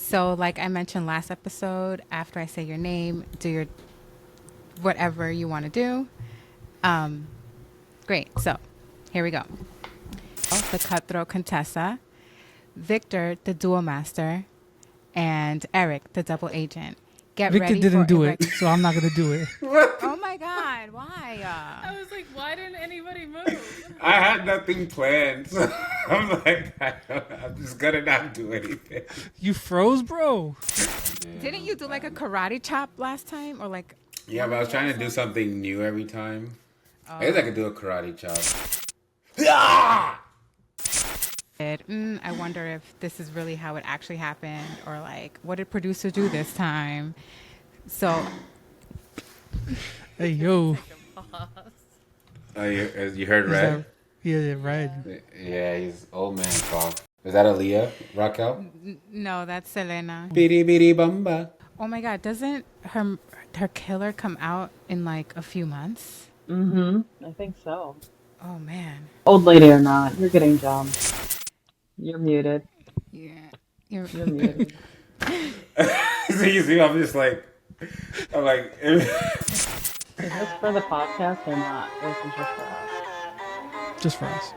So, like I mentioned last episode, after I say your name, do your whatever you want to do. Great. So, here we go. The Cutthroat Contessa, Victor, the Duel Master, and Eric, the Double Agent. Get Victor ready didn't for do it, so I'm not going to do it. Oh my God! Why? I was like, why didn't anybody move? I had nothing planned, so I'm like, I'm just gonna not do anything. You froze, bro. Didn't you do like a karate chop last time, or like? Yeah, but I was trying to do something new every time. I guess I could do a karate chop. I wonder if this is really how it actually happened, or like, what did producer do this time? So, Hey, yo. Oh, you heard Red? Yeah, Red. Yeah, he's old man cough. Is that Aaliyah, Raquel? no, that's Selena. Bidi bidi bumba. Oh my God, doesn't her killer come out in like a few months? I think so. Oh man. Old lady or not, you're getting jumped. You're muted. Yeah. You're muted. See, I'm just like, I'm like. Is this for the podcast or not? Or is this just for us? Just for us.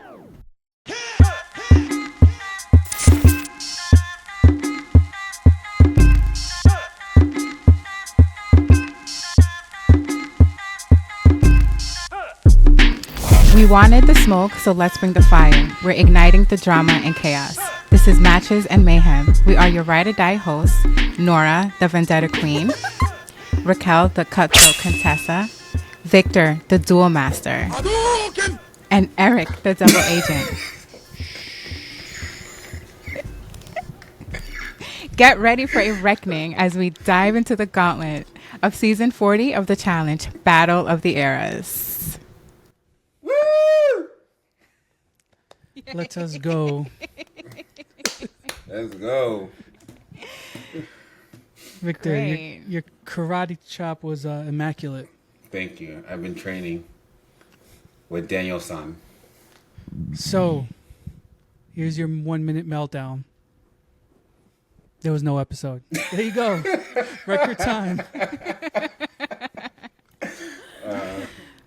We wanted the smoke, so let's bring the fire. We're igniting the drama and chaos. This is Matches and Mayhem. We are your ride or die hosts, Nora, the Vendetta Queen, Raquel, the Cutthroat Contessa, Victor, the Duel Master, and Eric, the Double Agent. Get ready for a reckoning as we dive into the gauntlet of season 40 of the challenge, Battle of the Eras. Woo! Let us go. Let's go. Victor, Great. your karate chop was immaculate. Thank you. I've been training with Daniel-san. So, here's your 1 minute meltdown. There was no episode. There you go. Record time.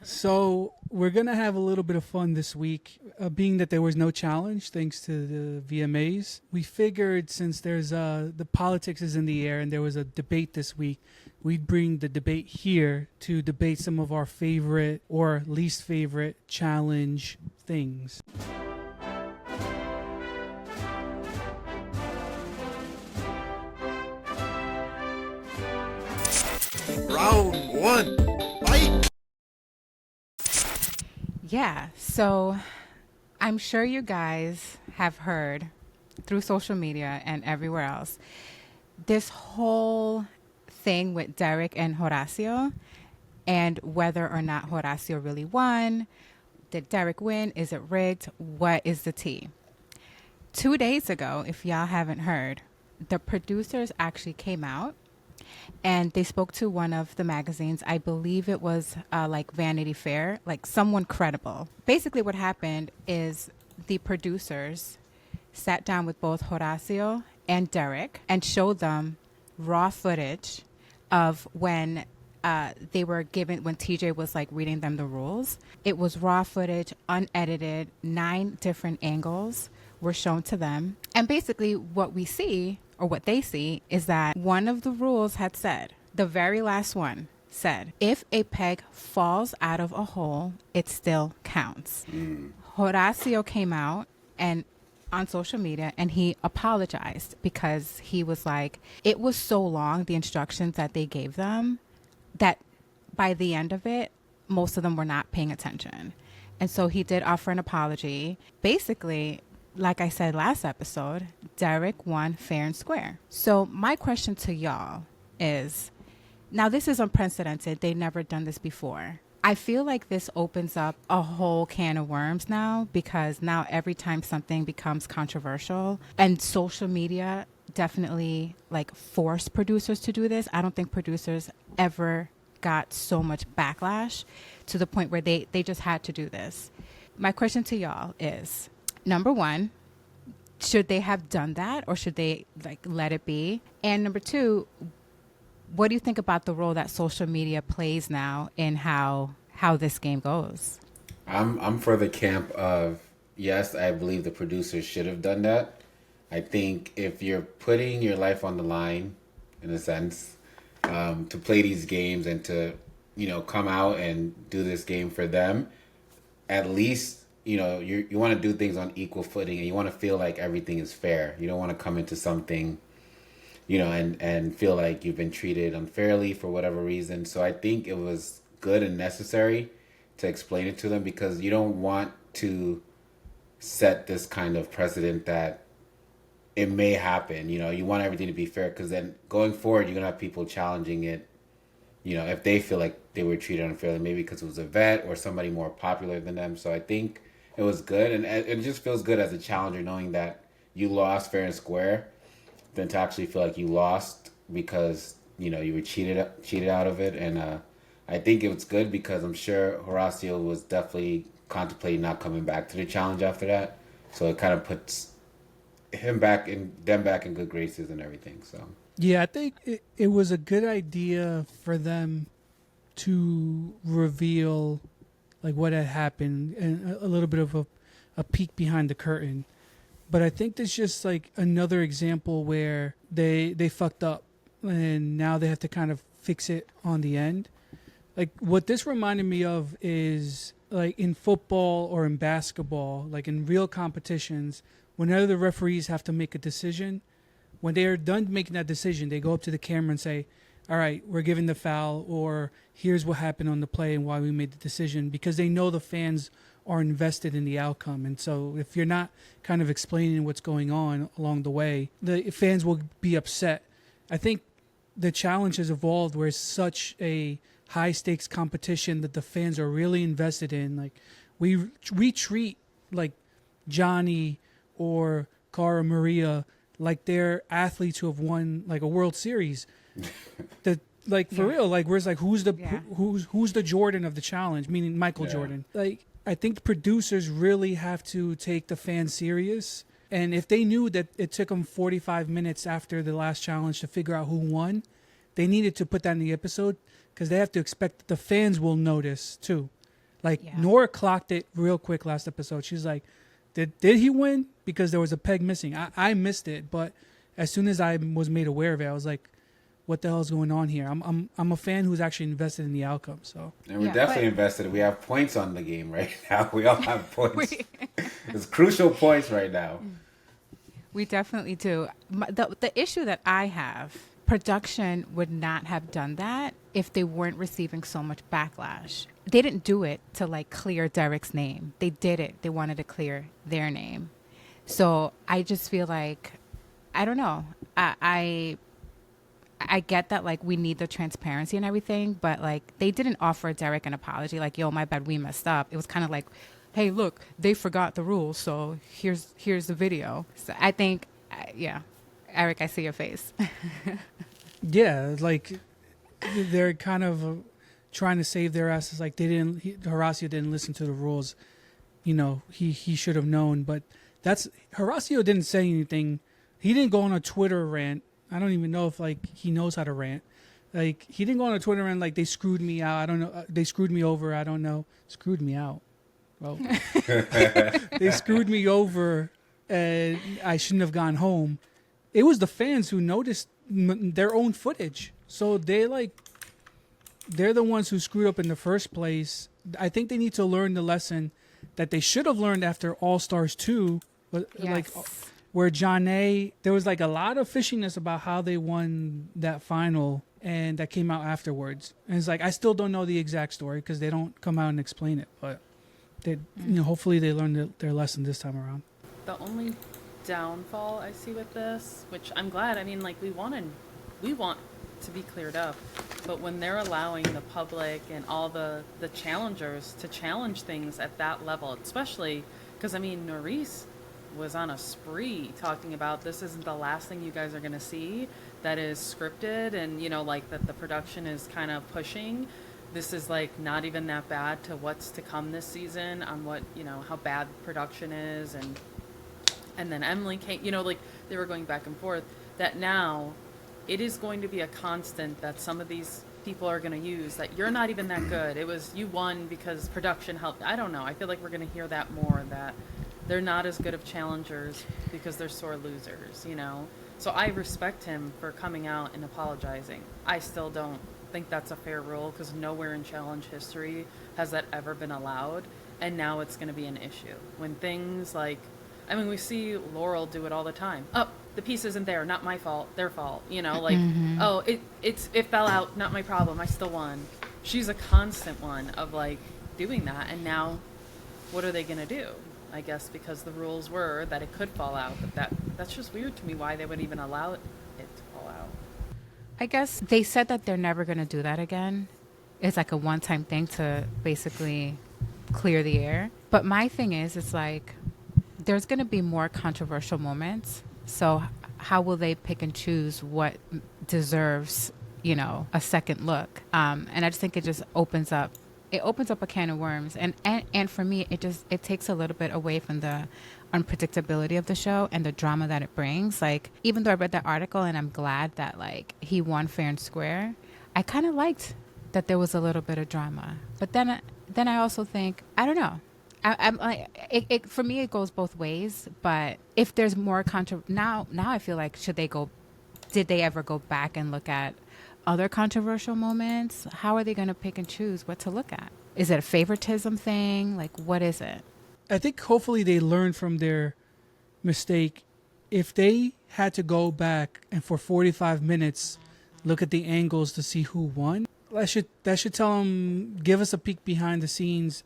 So we're going to have a little bit of fun this week. Being that there was no challenge, thanks to the VMAs, we figured since there's the politics is in the air and there was a debate this week, we'd bring the debate here to debate some of our favorite or least favorite challenge things. Round one, fight! Yeah, so I'm sure you guys have heard through social media and everywhere else this whole thing with Derek and Horacio and whether or not Horacio really won. Did Derek win? Is it rigged? What is the tea? 2 days ago, if y'all haven't heard, the producers actually came out and they spoke to one of the magazines. I believe it was like Vanity Fair, like someone credible. Basically what happened is the producers sat down with both Horacio and Derek and showed them raw footage of when they were given, when TJ was like reading them the rules. It was raw footage, unedited, 9 different angles were shown to them. And basically what we see, or what they see, is that one of the rules had said, the very last one said, if a peg falls out of a hole, it still counts. Horacio came out and on social media and he apologized because he was like, it was so long, the instructions that they gave them, that by the end of it, most of them were not paying attention. And so he did offer an apology. Basically, like I said last episode, Derek won fair and square. So my question to y'all is, now this is unprecedented. They've never done this before. I feel like this opens up a whole can of worms now, because now every time something becomes controversial, and social media definitely like force producers to do this. I don't think producers ever got so much backlash to the point where they just had to do this. My question to y'all is, number one, should they have done that, or should they like let it be? And number two, what do you think about the role that social media plays now in how this game goes? I'm for the camp of yes, I believe the producers should have done that. I think if you're putting your life on the line, in a sense, to play these games and to, come out and do this game for them, at least, you want to do things on equal footing and you want to feel like everything is fair. You don't want to come into something, and feel like you've been treated unfairly for whatever reason. So I think it was good and necessary to explain it to them, because you don't want to set this kind of precedent that it may happen. You want everything to be fair, because then going forward, you're going to have people challenging it, if they feel like they were treated unfairly, maybe because it was a vet or somebody more popular than them. So I think it was good. And it just feels good as a challenger knowing that you lost fair and square, than to actually feel like you lost because, you were cheated out of it. And I think it was good, because I'm sure Horacio was definitely contemplating not coming back to the challenge after that. So it kind of puts them back in good graces and everything. So Yeah, I think it was a good idea for them to reveal like what had happened and a little bit of a peek behind the curtain. But I think there's just like another example where they fucked up and now they have to kind of fix it on the end. Like what this reminded me of is like in football or in basketball, like in real competitions, whenever the referees have to make a decision, when they are done making that decision, they go up to the camera and say, all right, we're giving the foul, or here's what happened on the play and why we made the decision, because they know the fans are invested in the outcome. And so if you're not kind of explaining what's going on along the way, the fans will be upset. I think the challenge has evolved where it's such a high stakes competition that the fans are really invested in. Like we treat like Johnny or Cara Maria like they're athletes who have won like a World Series. That like for real, like where's like who's the Jordan of the challenge, meaning Michael Jordan. Like I think producers really have to take the fans serious. And if they knew that it took them 45 minutes after the last challenge to figure out who won, they needed to put that in the episode, because they have to expect that the fans will notice too. Like Nora clocked it real quick last episode. She's like, did he win? Because there was a peg missing. I missed it, but as soon as I was made aware of it, I was like, what the hell is going on here? I'm a fan who's actually invested in the outcome. So and we're definitely invested. We have points on the game right now. We all have points. It's crucial points right now. We definitely do. The issue that I have, production would not have done that if they weren't receiving so much backlash. They didn't do it to like clear Derek's name. They did it. They wanted to clear their name. So I just feel like, I don't know. I get that like we need the transparency and everything, but like they didn't offer Derek an apology. Like, yo, my bad, we messed up. It was kind of like, hey, look, they forgot the rules, so here's the video. So I think, Eric, I see your face. yeah, like they're kind of trying to save their asses. Like Horacio didn't listen to the rules. He should have known. But Horacio didn't say anything. He didn't go on a Twitter rant. I don't even know if like he knows how to rant. Like he didn't go on a Twitter rant like they screwed me out. I don't know. They screwed me over. I don't know. Screwed me out. Well, they screwed me over, and I shouldn't have gone home. It was the fans who noticed their own footage. So they're the ones who screwed up in the first place. I think they need to learn the lesson that they should have learned after All Stars 2. Like where Janae, there was like a lot of fishiness about how they won that final, and that came out afterwards. And it's like, I still don't know the exact story because they don't come out and explain it. But they, hopefully they learned their lesson this time around. The only downfall I see with this, which I'm glad, I mean, like we want to be cleared up, but when they're allowing the public and all the challengers to challenge things at that level, especially because I mean Norris was on a spree talking about this isn't the last thing you guys are going to see that is scripted, and like that the production is kind of pushing. This is like not even that bad to what's to come this season on what how bad production is. And and then Emily came, you know, like they were going back and forth, that now it is going to be a constant that some of these people are going to use, that you're not even that good. It was you won because production helped. I don't know. I feel like we're going to hear that more, that they're not as good of challengers because they're sore losers, you know? So I respect him for coming out and apologizing. I still don't think that's a fair rule because nowhere in challenge history has that ever been allowed. And now it's going to be an issue. When things like, I mean, we see Laurel do it all the time. Oh, the piece isn't there, not my fault, their fault. You know, like, oh, it fell out, not my problem, I still won. She's a constant one of like doing that. And now what are they going to do? I guess because the rules were that it could fall out, but that's just weird to me why they would even allow it to fall out. I guess they said that they're never going to do that again. It's like a one-time thing to basically clear the air. But my thing is, it's like there's going to be more controversial moments. So how will they pick and choose what deserves, you know, a second look? And I just think it just opens up a can of worms. And for me, it takes a little bit away from the unpredictability of the show and the drama that it brings. Like, even though I read that article and I'm glad that like he won fair and square, I kind of liked that there was a little bit of drama. But then I also think, I don't know. I'm like, it for me, it goes both ways. But if there's more now I feel like, did they ever go back and look at other controversial moments? How are they going to pick and choose what to look at? Is it a favoritism thing? Like, what is it? I think hopefully they learn from their mistake. If they had to go back and for 45 minutes look at the angles to see who won, that should tell them, give us a peek behind the scenes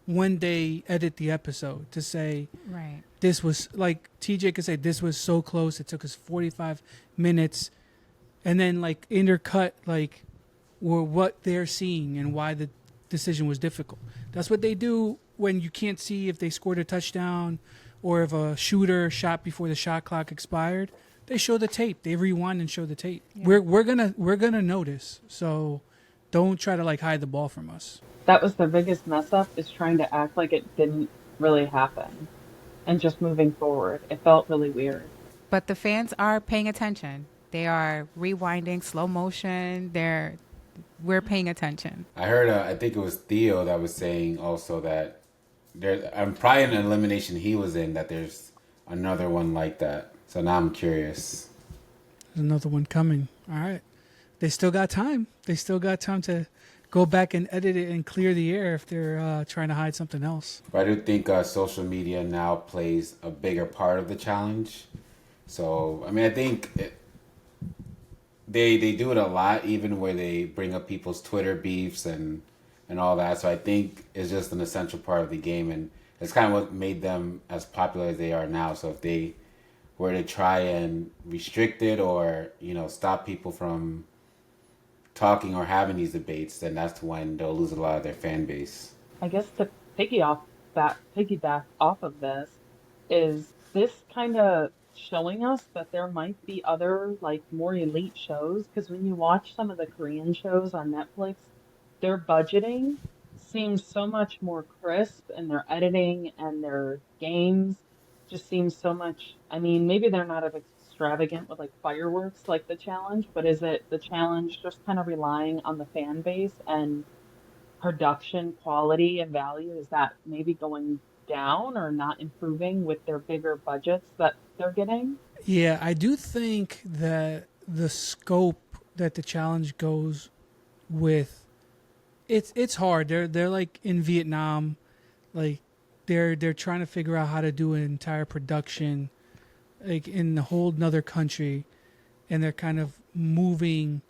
when they edit the episode to say, Right. This was, like TJ could say, this was so close, it took us 45 minutes, and then like intercut like what they're seeing and why the decision was difficult. That's what they do when you can't see if they scored a touchdown or if a shooter shot before the shot clock expired. They show the tape. They rewind and show the tape. Yeah. We're gonna notice. So don't try to like hide the ball from us. That was their biggest mess up, is trying to act like it didn't really happen and just moving forward. It felt really weird. But the fans are paying attention. They are rewinding, slow motion. We're paying attention. I heard, I think it was Theo that was saying also that I'm probably in an elimination he was in, that there's another one like that. So now I'm curious. There's another one coming. All right. They still got time. They still got time to go back and edit it and clear the air if they're trying to hide something else. But I do think social media now plays a bigger part of the challenge. So, I mean, I think they do it a lot, even where they bring up people's Twitter beefs and all that. So I think it's just an essential part of the game, and it's kind of what made them as popular as they are now. So if they were to try and restrict it or, you know, stop people from talking or having these debates, then that's when they'll lose a lot of their fan base. I guess to piggyback off of this, is this kind of showing us that there might be other like more elite shows? Because when you watch some of the Korean shows on Netflix, their budgeting seems so much more crisp, and their editing and their games just seems so much, I mean, maybe they're not as extravagant with like fireworks like the challenge, but is it the challenge just kind of relying on the fan base and production quality and value? Is that maybe going down or not improving with their bigger budgets that they're getting? Yeah, I do think that the scope that the challenge goes with, it's hard. They're like in Vietnam, like they're trying to figure out how to do an entire production like in a whole nother country, and they're kind of moving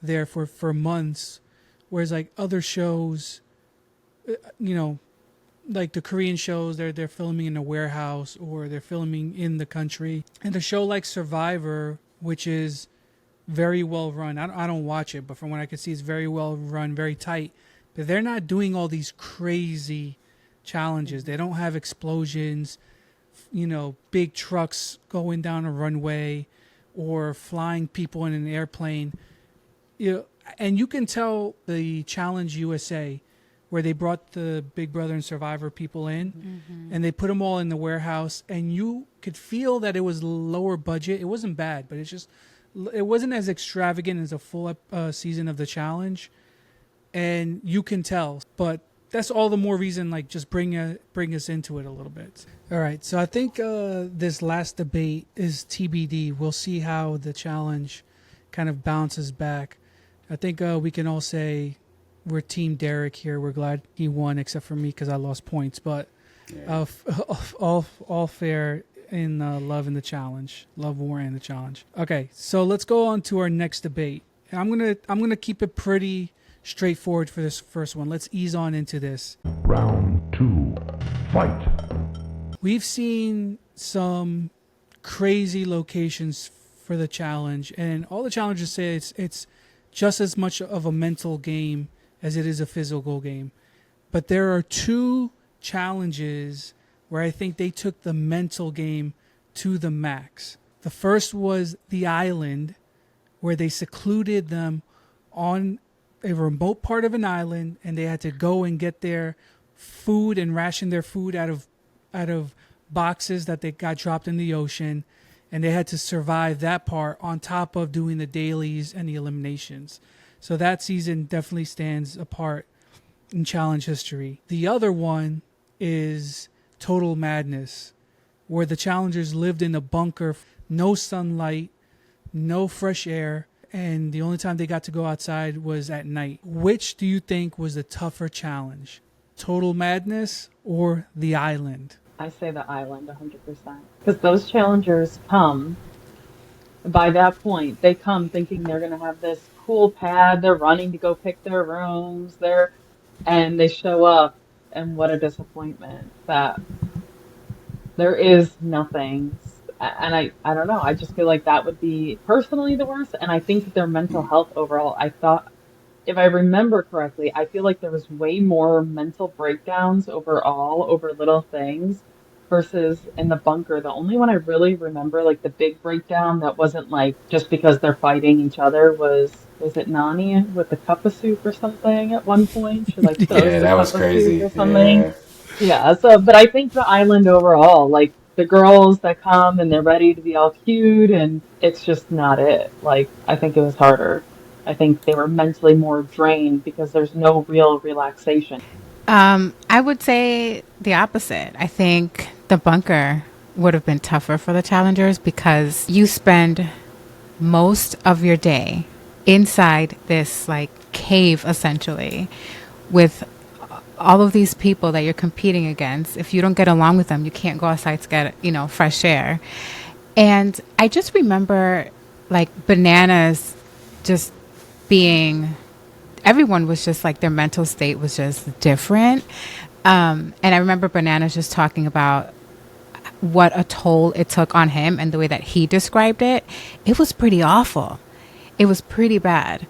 there for months, whereas like other shows, you know, like the Korean shows, they're filming in a warehouse or they're filming in the country. And a show like Survivor, which is very well run, I don't watch it, but from what I can see, it's very well run, very tight, but they're not doing all these crazy challenges. They don't have explosions, you know, big trucks going down a runway or flying people in an airplane. You know, and you can tell the Challenge USA, where they brought the Big Brother and Survivor people in, and they put them all in the warehouse, and you could feel that it was lower budget. It wasn't bad, but it wasn't as extravagant as a full season of the challenge, and you can tell. But that's all the more reason, like, just bring us into it a little bit. All right, so I think this last debate is TBD. We'll see how the challenge kind of bounces back. I think we can all say we're Team Derek here. We're glad he won, except for me because I lost points. But all fair in love in the challenge, love, war, and the challenge. Okay, so let's go on to our next debate. I'm gonna keep it pretty straightforward for this first one. Let's ease on into this. Round 2, fight. We've seen some crazy locations for the challenge, and all the challengers say it's just as much of a mental game as it is a physical game. But there are 2 challenges where I think they took the mental game to the max. The first was the island, where they secluded them on a remote part of an island, and they had to go and get their food and ration their food out of boxes that they got dropped in the ocean, and they had to survive that part on top of doing the dailies and the eliminations. So that season definitely stands apart in challenge history. The other one is Total Madness, where the challengers lived in a bunker, no sunlight, no fresh air, and the only time they got to go outside was at night. Which do you think was the tougher challenge? Total Madness or the island? I say the island 100%. Because those challengers come, by that point, they come thinking they're going to have this cool pad. They're running to go pick their rooms. And they show up, and what a disappointment that there is nothing. And I don't know. I just feel like that would be personally the worst. And I think their mental health overall, I thought, if I remember correctly, I feel like there was way more mental breakdowns overall over little things versus in the bunker. The only one I really remember, like the big breakdown that wasn't like just because they're fighting each other was it Nani with the cup of soup or something at one point? She like throws Yeah, the that cup was of crazy. soup or something. Yeah. So, but I think the island overall, like the girls that come and they're ready to be all cute, and it's just not it. Like, I think it was harder. I think they were mentally more drained because there's no real relaxation. I would say the opposite. I think the bunker would have been tougher for the challengers because you spend most of your day inside this like cave essentially with all of these people that you're competing against. If you don't get along with them, you can't go outside to get, fresh air. And I just remember like Bananas just being, everyone was just like, their mental state was just different. And I remember Bananas just talking about what a toll it took on him and the way that he described it. It was pretty awful. It was pretty bad.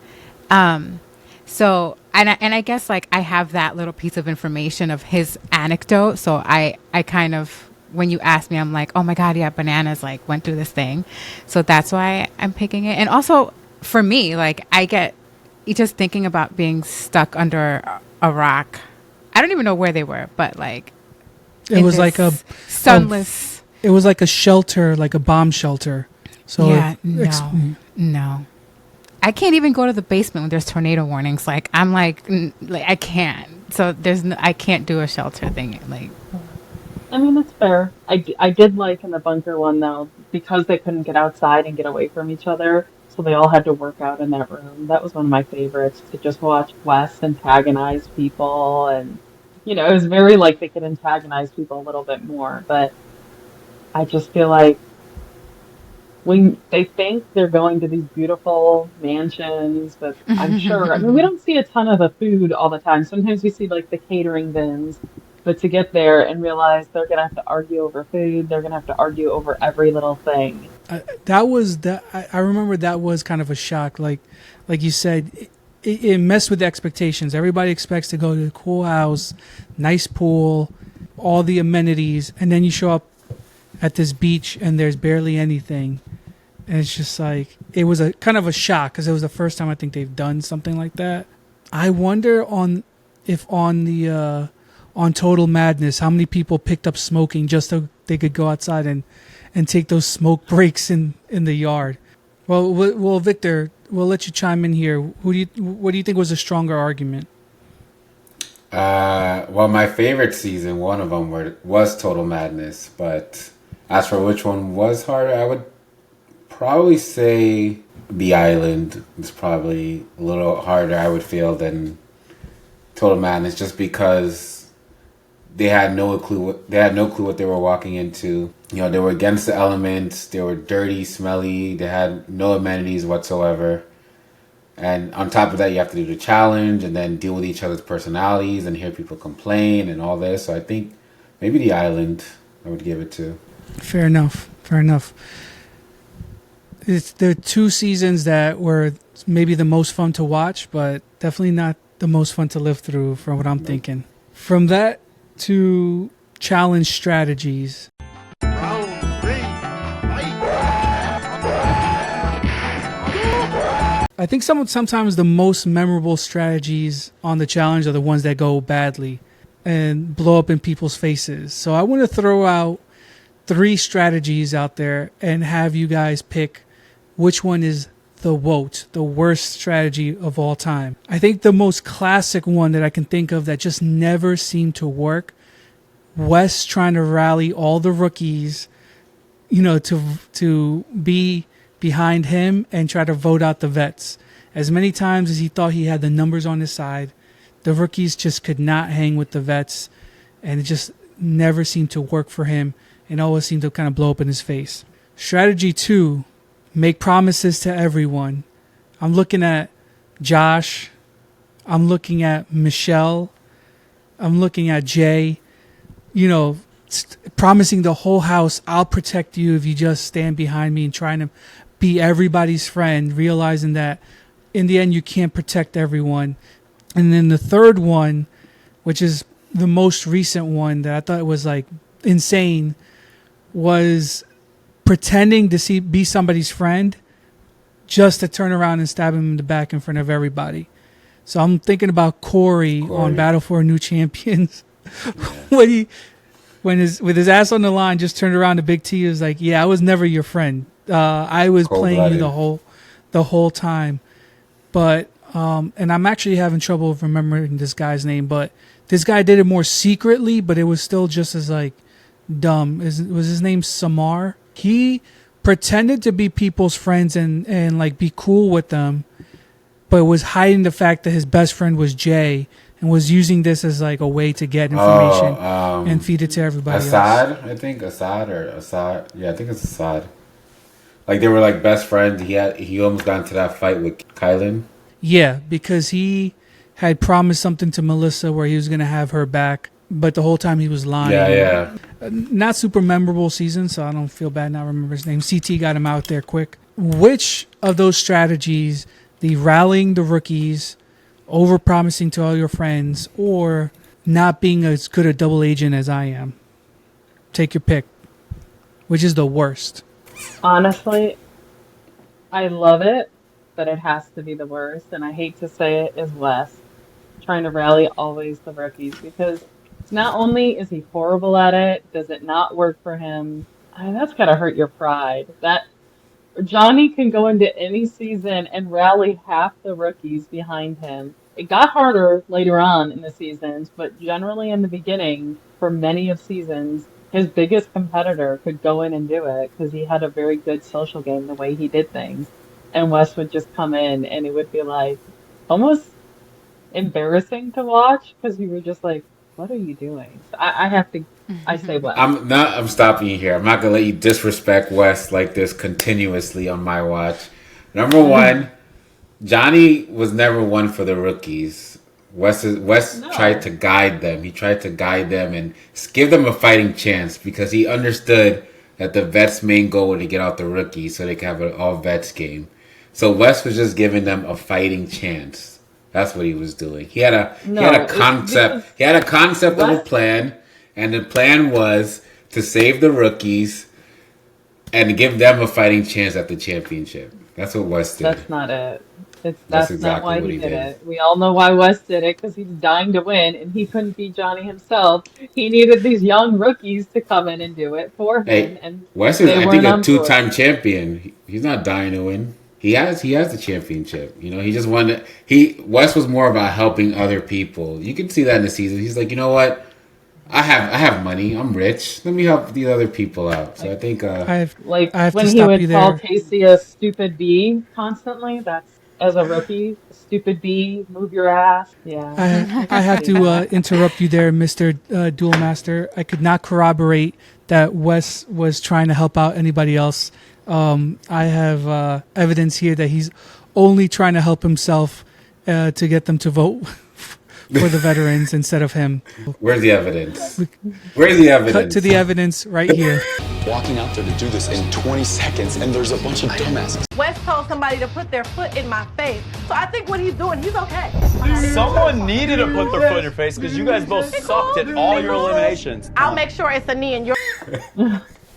So, and I guess like I have that little piece of information of his anecdote. So I kind of, when you ask me, I'm like, oh my God, yeah, Bananas like went through this thing. So that's why I'm picking it. And also for me, like I get just thinking about being stuck under a rock. I don't even know where they were, but like it was like a sunless. It was like a shelter, like a bomb shelter. So yeah, no. I can't even go to the basement when there's tornado warnings. Like I'm like I can't. So I can't do a shelter thing. Like, I mean, that's fair. I did like in the bunker one though, because they couldn't get outside and get away from each other. So they all had to work out in that room. That was one of my favorites, to just watch Wes antagonize people. And, it was very like they could antagonize people a little bit more. But I just feel like when they think they're going to these beautiful mansions, but I'm sure, I mean, we don't see a ton of the food all the time. Sometimes we see like the catering bins. But to get there and realize they're going to have to argue over food, they're going to have to argue over every little thing. I remember that was kind of a shock. Like you said, it messed with the expectations. Everybody expects to go to a cool house, nice pool, all the amenities, and then you show up at this beach and there's barely anything. And it's just like, it was a kind of a shock because it was the first time I think they've done something like that. I wonder if on the on Total Madness, how many people picked up smoking just so they could go outside and take those smoke breaks in the yard. Well, Victor, we'll let you chime in here. What do you think was a stronger argument? Well, my favorite season, one of them was Total Madness, but as for which one was harder, I would probably say The Island is probably a little harder, I would feel, than Total Madness, just because they had no clue what they were walking into. You know, they were against the elements. They were dirty, smelly. They had no amenities whatsoever. And on top of that, you have to do the challenge and then deal with each other's personalities and hear people complain and all this. So I think maybe The Island I would give it to. Fair enough. There are 2 seasons that were maybe the most fun to watch, but definitely not the most fun to live through from what I'm thinking. From that to challenge strategies. Round 3, fight! I think sometimes the most memorable strategies on the challenge are the ones that go badly and blow up in people's faces. So I want to throw out 3 strategies out there and have you guys pick which one is the worst strategy of all time. I think the most classic one that I can think of that just never seemed to work, Wes trying to rally all the rookies, you know, to be behind him and try to vote out the vets. As many times as he thought he had the numbers on his side, the rookies just could not hang with the vets, and it just never seemed to work for him and always seemed to kind of blow up in his face. Strategy 2, make promises to everyone. I'm looking at Josh. I'm looking at Michelle. I'm looking at Jay. You know, promising the whole house, I'll protect you if you just stand behind me, and trying to be everybody's friend, realizing that in the end you can't protect everyone. And then the third one, which is the most recent one that I thought was like insane, was pretending to be somebody's friend just to turn around and stab him in the back in front of everybody. So I'm thinking about Corey. On Battle for New Champions. Yeah. when with his ass on the line, just turned around to Big T, was like, yeah, I was never your friend. I was playing you the whole time. But and I'm actually having trouble remembering this guy's name, but this guy did it more secretly, but it was still just as like dumb. Was his name Samar? He pretended to be people's friends and like be cool with them, but was hiding the fact that his best friend was Jay, and was using this as like a way to get information and feed it to everybody Assad, else. I think Assad. Yeah, I think it's Assad. Like they were like best friends. He almost got into that fight with Kylan. Yeah, because he had promised something to Melissa where he was going to have her back, but the whole time he was lying. Yeah. Not super memorable season, so I don't feel bad now remember his name. CT got him out there quick. Which of those strategies, the rallying the rookies, over promising to all your friends, or not being as good a double agent as I am? Take your pick. Which is the worst? Honestly, I love it, but it has to be the worst, and I hate to say it, is Wes trying to rally always the rookies, because not only is he horrible at it, does it not work for him, that's gotta hurt your pride. That Johnny can go into any season and rally half the rookies behind him. It got harder later on in the seasons, but generally in the beginning, for many of seasons, his biggest competitor could go in and do it because he had a very good social game the way he did things. And Wes would just come in and it would be like almost embarrassing to watch because you were just like, what are you doing? So I say Wes. I'm stopping you here. I'm not gonna let you disrespect Wes like this continuously on my watch. Number one, Johnny was never one for the rookies. Wes tried to guide them. He tried to guide them and give them a fighting chance because he understood that the vets' main goal was to get out the rookies so they could have an all vets game. So Wes was just giving them a fighting chance. That's what he was doing. He had a concept. He had a concept of a plan, and the plan was to save the rookies and give them a fighting chance at the championship. That's what Wes did. That's not it. That's That's not exactly why what he he did did. it. We all know why Wes did it because he's dying to win and he couldn't be Johnny himself. He needed these young rookies to come in and do it for him, Hey, and Wes is, they I think, weren't a on board. two-time champion. He's not dying to win. He has the championship. You know, he just wanted. Wes was more about helping other people. You can see that in the season. He's like, you know what? I have money. I'm rich. Let me help these other people out. So I Like think I have like I have to when he stop you would call there. Casey a stupid bee constantly, that's as a rookie, stupid bee, move your ass. Yeah, I I could have see to that. interrupt you there, Mister Duel Master. I could not corroborate that Wes was trying to help out anybody else. I have evidence here that he's only trying to help himself to get them to vote for the veterans instead of him. where's the evidence? Where's the Cut evidence? to the evidence right here. Walking out there to do this in 20 seconds, and there's a bunch of dumbasses. Wes told somebody to put their foot in my face. So I think what he's doing, he's okay. Someone needed to put their foot in your face because you guys both sucked at all your eliminations. I'll make sure it's a knee in your.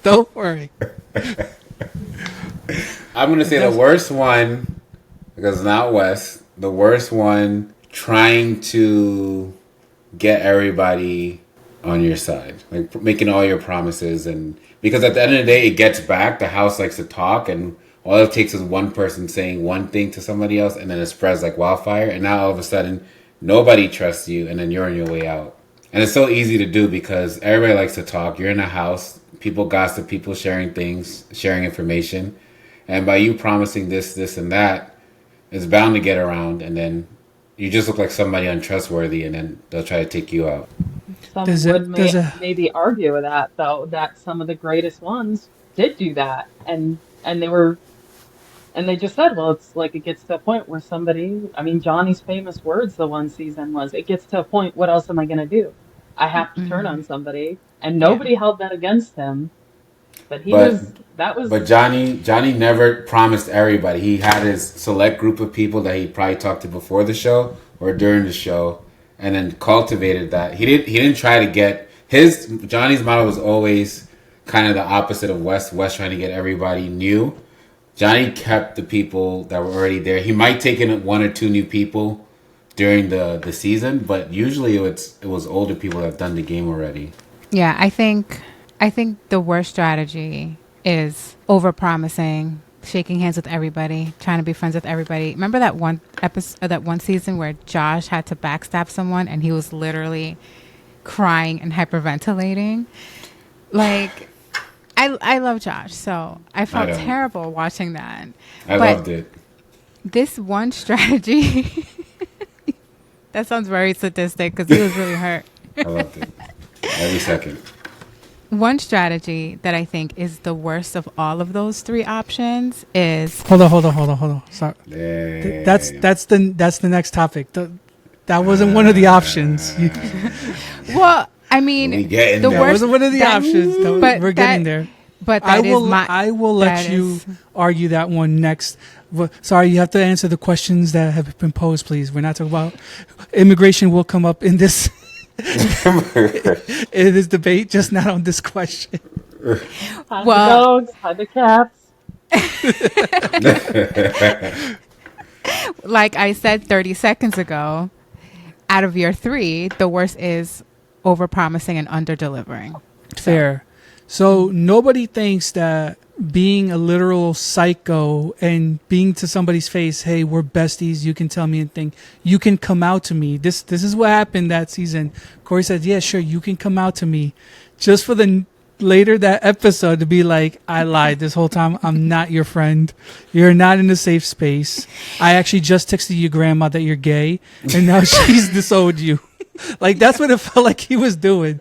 Don't worry. I'm gonna say the worst one because it's not Wes. The worst one trying to get everybody on your side, like making all your promises, and because at the end of the day, it gets back. The house likes to talk, and all it takes is one person saying one thing to somebody else, and then it spreads like wildfire. And now all of a sudden, nobody trusts you, and then you're on your way out. And it's so easy to do because everybody likes to talk. You're in a house, people gossip, people sharing things, sharing information, and by you promising this, and that, it's bound to get around, and then you just look like somebody untrustworthy, and then they'll try to take you out. Some Does would it- does a- maybe argue with that though, that some of the greatest ones did do that, and they were, and they just said, well, it's like it gets to a point where somebody, I mean, Johnny's famous words the one season was, it gets to a point, what else am I gonna do? I have to turn on somebody, and nobody held that against him. But he But- was, that was, But Johnny never promised everybody. He had his select group of people that he probably talked to before the show or during the show, and then cultivated that. He didn't try to get Johnny's model was always kind of the opposite of Wes. Wes trying to get everybody new. Johnny kept the people that were already there. He might take in one or two new people during the season, but usually it was older people that have done the game already. Yeah, I think the worst strategy is over-promising, shaking hands with everybody, trying to be friends with everybody. Remember that one episode, that one season where Josh had to backstab someone and he was literally crying and hyperventilating? Like, I love Josh, so I felt don't. terrible watching that. I But loved it. this one strategy, that sounds very sadistic because he was really hurt. I loved it. Every second. One strategy that I think is the worst of all of those three options is Hold on. Sorry. Yeah. That's the next topic. That wasn't one of the options. well, I mean, We getting the there. That worst. wasn't one of the that- options. but We're getting there. But I that is will. my. I will let that you is- argue that one next. Sorry, you have to answer the questions that have been posed, please. We're not talking about immigration. Will come up in this in this debate, just not on this question. hide well- the dogs, hide the cats. Like I said 30 seconds ago, out of your three, the worst is over-promising and under-delivering. Fair. So nobody thinks that being a literal psycho and being to somebody's face, hey, we're besties, you can tell me anything, you can come out to me. This is what happened that season. Corey said, yeah, sure, you can come out to me. Just for the later that episode to be like, I lied this whole time. I'm not your friend. You're not in a safe space. I actually just texted your grandma that you're gay, and now she's disowned you. Like, that's what it felt like he was doing.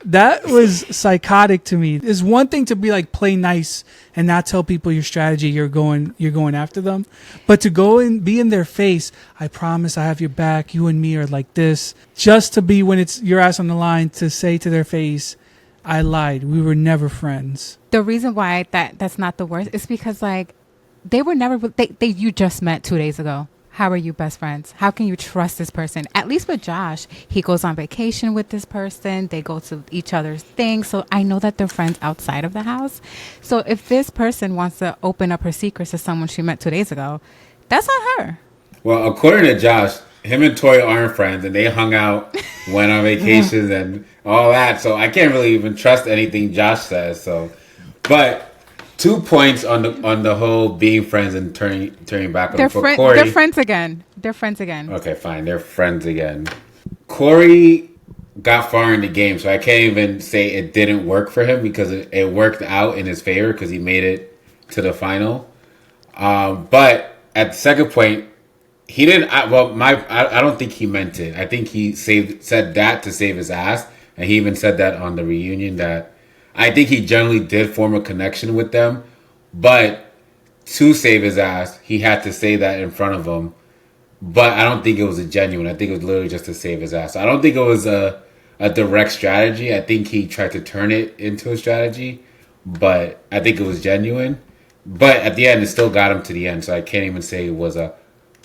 That was psychotic to me. It's one thing to be like, play nice and not tell people your strategy. You're going after them, but to go and be in their face. I promise I have your back. You and me are like this. Just to be, when it's your ass on the line, to say to their face, I lied. We were never friends. The reason why that's not the worst is because, like, they were never, you just met 2 days ago. How are you best friends? How can you trust this person? At least with Josh, he goes on vacation with this person. They go to each other's things. So I know that they're friends outside of the house. So if this person wants to open up her secrets to someone she met 2 days ago, that's on her. Well, according to Josh, him and Tori aren't friends, and they hung out, went on vacations, and all that. So I can't really even trust anything Josh says. So, but 2 points on the whole being friends and turning back on. They're friends again. They're friends again. Okay, fine. They're friends again. Corey got far in the game, so I can't even say it didn't work for him because it worked out in his favor because he made it to the final. But at the second point, he didn't. I don't think he meant it. I think he said that to save his ass, and he even said that on the reunion that I think he generally did form a connection with them, but to save his ass, he had to say that in front of them. But I don't think it was a genuine. I think it was literally just to save his ass. I don't think it was a direct strategy. I think he tried to turn it into a strategy, but I think it was genuine. But at the end, it still got him to the end, so I can't even say it was a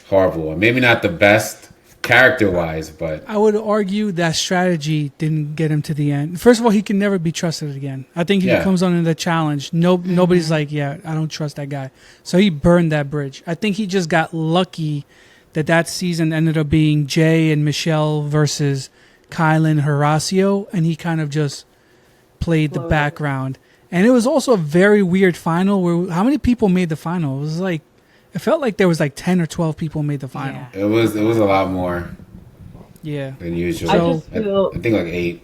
horrible one. Maybe not the best character-wise, but I would argue that strategy didn't get him to the end. First of all, he can never be trusted again. I think if he comes on in the challenge, nobody's like, yeah, I don't trust that guy. So he burned that bridge. I think he just got lucky that season ended up being Jay and Michelle versus Kyle and Horacio, and he kind of just played the background. And it was also a very weird final where how many people made the final? It felt like there was 10 or 12 people made the final. Yeah. It was a lot more. Yeah. Than usual. I think 8.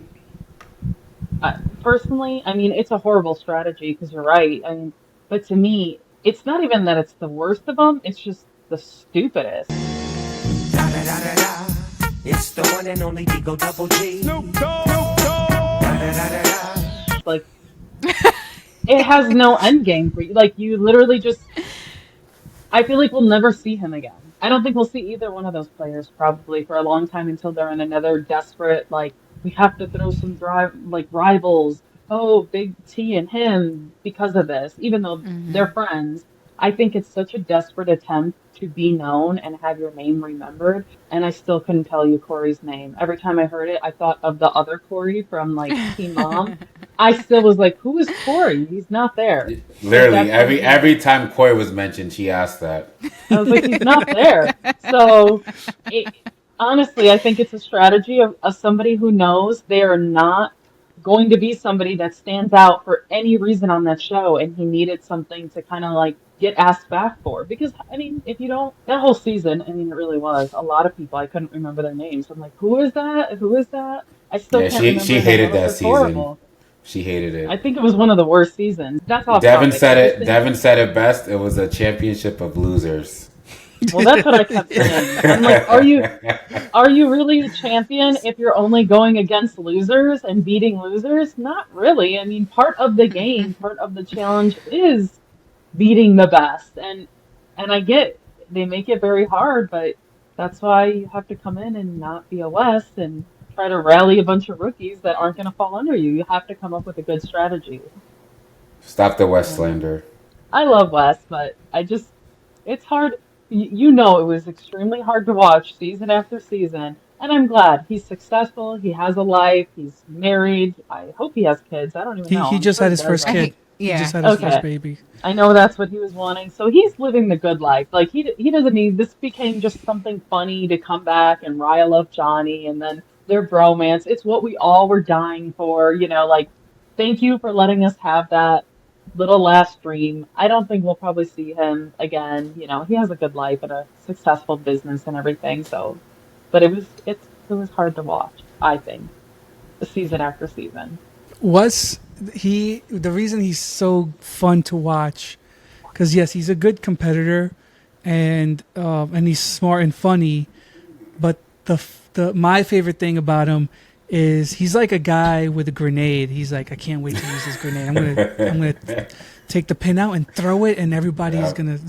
Personally, I mean, it's a horrible strategy because you're right. I mean, but to me, it's not even that it's the worst of them. It's just the stupidest. Da, da, da, da, da. It's the one and only Digo Double G. Snoop Dogg. Da, da, da, da, da. It has no end game for you. You literally just. I feel like we'll never see him again. I don't think we'll see either one of those players probably for a long time until they're in another desperate, we have to throw some rivals. Oh, Big T and him because of this, even though they're friends. I think it's such a desperate attempt to be known and have your name remembered. And I still couldn't tell you Corey's name. Every time I heard it, I thought of the other Corey from Teen Mom. I still was like, who is Corey? He's not there. Literally, every time Corey was mentioned, she asked that. I was like, he's not there. So, honestly, I think it's a strategy of somebody who knows they are not going to be somebody that stands out for any reason on that show. And he needed something to kind of get asked back for. Because, I mean, if you don't, that whole season, I mean, it really was. A lot of people, I couldn't remember their names. I'm like, who is that? Who is that? I still can't remember. She hated that season. Horrible. She hated it. I think it was one of the worst seasons. That's all. Devin said it best. It was a championship of losers. Well, that's what I kept saying. I'm like, are you really a champion if you're only going against losers and beating losers? Not really. I mean, part of the game, part of the challenge is beating the best. And I get they make it very hard, but that's why you have to come in and not be a West and try to rally a bunch of rookies that aren't going to fall under you. You have to come up with a good strategy. Stop the West slander. I love West, but it's hard. You know, it was extremely hard to watch season after season. And I'm glad he's successful. He has a life. He's married. I hope he has kids. I don't even know. He just had his first kid. Yeah. He just had his first baby. I know that's what he was wanting. So he's living the good life. He doesn't need, this became just something funny to come back and rile up Johnny and then their bromance. It's what we all were dying for. Thank you for letting us have that little last dream. I don't think we'll probably see him again. He has a good life and a successful business and everything. So, but it was hard to watch, I think, season after season. The reason he's so fun to watch, because yes, he's a good competitor, and he's smart and funny, but my favorite thing about him is he's like a guy with a grenade. He's like, I can't wait to use this grenade. I'm gonna take the pin out and throw it, and everybody's gonna,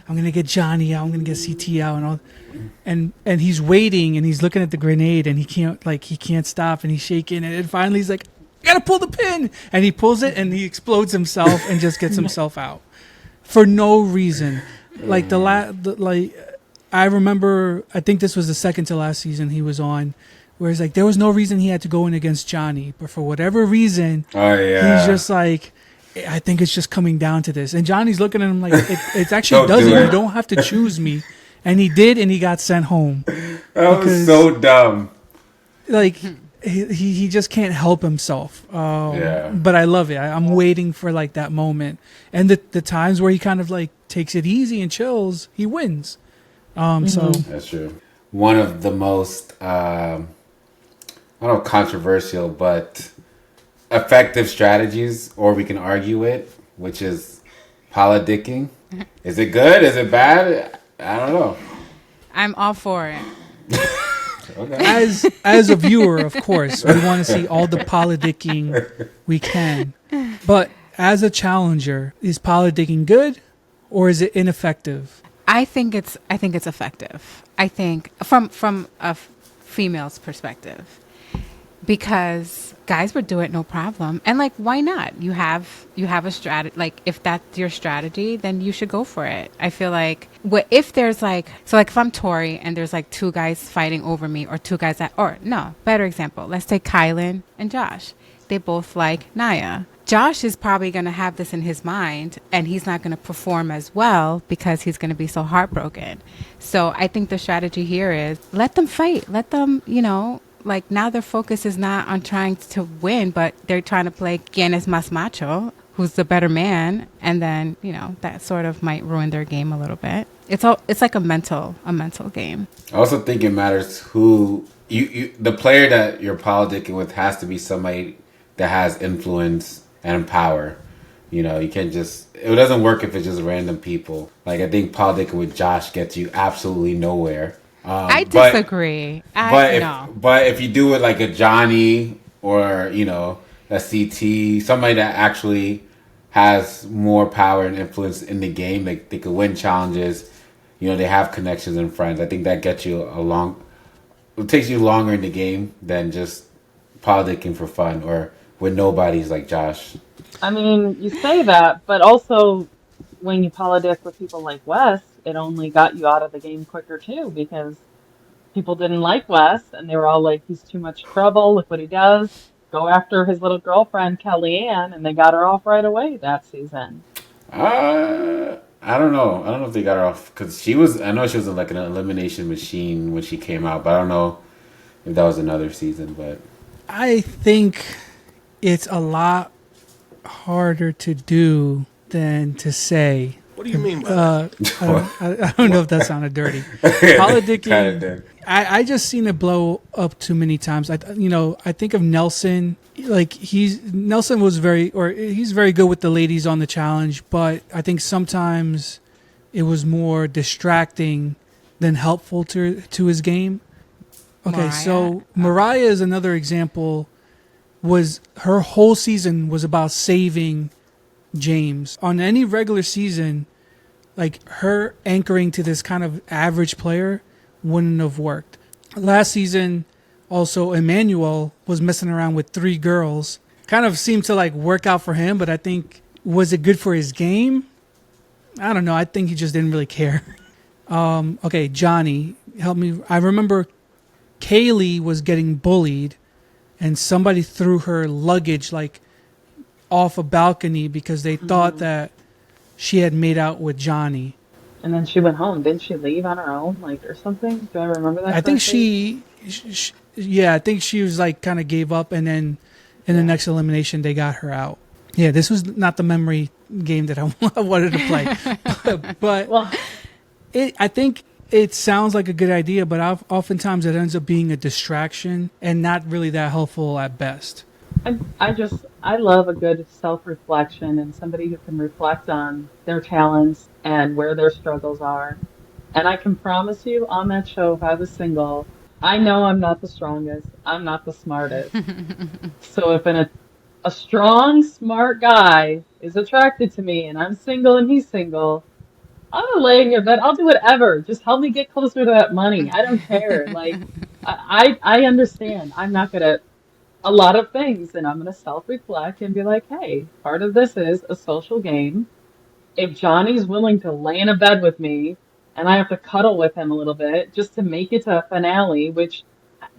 I'm gonna get Johnny out. I'm gonna get CT out, and all. And he's waiting, and he's looking at the grenade, and he can't stop, and he's shaking, and finally he's like, I gotta pull the pin, and he pulls it, and he explodes himself, and just gets himself out for no reason. I remember, I think this was the second to last season he was on. Where it's there was no reason he had to go in against Johnny, but for whatever reason, he's just I think it's just coming down to this. And Johnny's looking at him like, it actually doesn't. You don't have to choose me. And he did, and he got sent home. That was so dumb. Like, he just can't help himself. Yeah. But I love it. I'm waiting for, like, that moment. And the times where he kind of, like, takes it easy and chills, he wins. So That's true. One of the most, I don't know, controversial, but effective strategies, or we can argue it, which is Polidicking. Is it good? Is it bad? I don't know. I'm all for it. Okay. As a viewer, of course, we want to see all the Polidicking we can. But as a challenger, is Polidicking good or is it ineffective? I think it's effective. I think from a female's perspective, because guys would do it no problem, and like, why not? You have a strategy. Like, if that's your strategy, then you should go for it. I feel like if there's like, so like if I'm Tori and there's like two guys fighting over me, or two guys better example. Let's take Kylan and Josh. They both like Naya. Josh is probably going to have this in his mind, and he's not going to perform as well because he's going to be so heartbroken. So I think the strategy here is let them fight. Let them, like, now their focus is not on trying to win, but they're trying to play quién es más macho, who's the better man. And then, that sort of might ruin their game a little bit. It's like a mental game. I also think it matters who the player that you're politicking with has to be somebody that has influence and power. You can't it doesn't work if it's just random people. Like, I think politicking with Josh gets you absolutely nowhere. I disagree. But if you do it like a Johnny or, a CT, somebody that actually has more power and influence in the game, they could win challenges, they have connections and friends. I think that gets you it takes you longer in the game than just politicking for fun or with nobodies like Josh. I mean, you say that, but also when you politic with people like Wes, it only got you out of the game quicker too, because people didn't like Wes and they were all like, he's too much trouble, look what he does. Go after his little girlfriend, Kellyanne, and they got her off right away that season. I don't know. I don't know if they got her off, because I know she was like an elimination machine when she came out, but I don't know if that was another season. But I think it's a lot harder to do than to say. What do you mean by that? I don't know if that sounded dirty. Politicking, I just seen it blow up too many times. I think of Nelson. Like, Nelson he's very good with the ladies on the challenge, but I think sometimes it was more distracting than helpful to his game. Okay, Mariah. So Mariah is another example. Her whole season was about saving James. On any regular season, like, her anchoring to this kind of average player wouldn't have worked. Last season, also, Emmanuel was messing around with 3 girls. Kind of seemed to like work out for him, but I think, was it good for his game? I don't know. I think he just didn't really care. Okay, Johnny, help me. I remember Kaylee was getting bullied, and somebody threw her luggage like off a balcony because they thought that she had made out with Johnny. And then she went home. Didn't she leave on her own, like, or something? Do I remember that? I think I think she was like kind of gave up, and then in the next elimination they got her out. Yeah, this was not the memory game that I wanted to play, but well, I think it sounds like a good idea, but oftentimes it ends up being a distraction and not really that helpful at best. I love a good self-reflection and somebody who can reflect on their talents and where their struggles are. And I can promise you, on that show, if I was single, I know I'm not the strongest. I'm not the smartest. So if a strong, smart guy is attracted to me and I'm single and he's single, I'm gonna lay in your bed. I'll do whatever. Just help me get closer to that money. I don't care. Like, I understand. I'm not good at a lot of things, and I'm gonna self-reflect and be like, hey, part of this is a social game. If Johnny's willing to lay in a bed with me and I have to cuddle with him a little bit just to make it to a finale, which,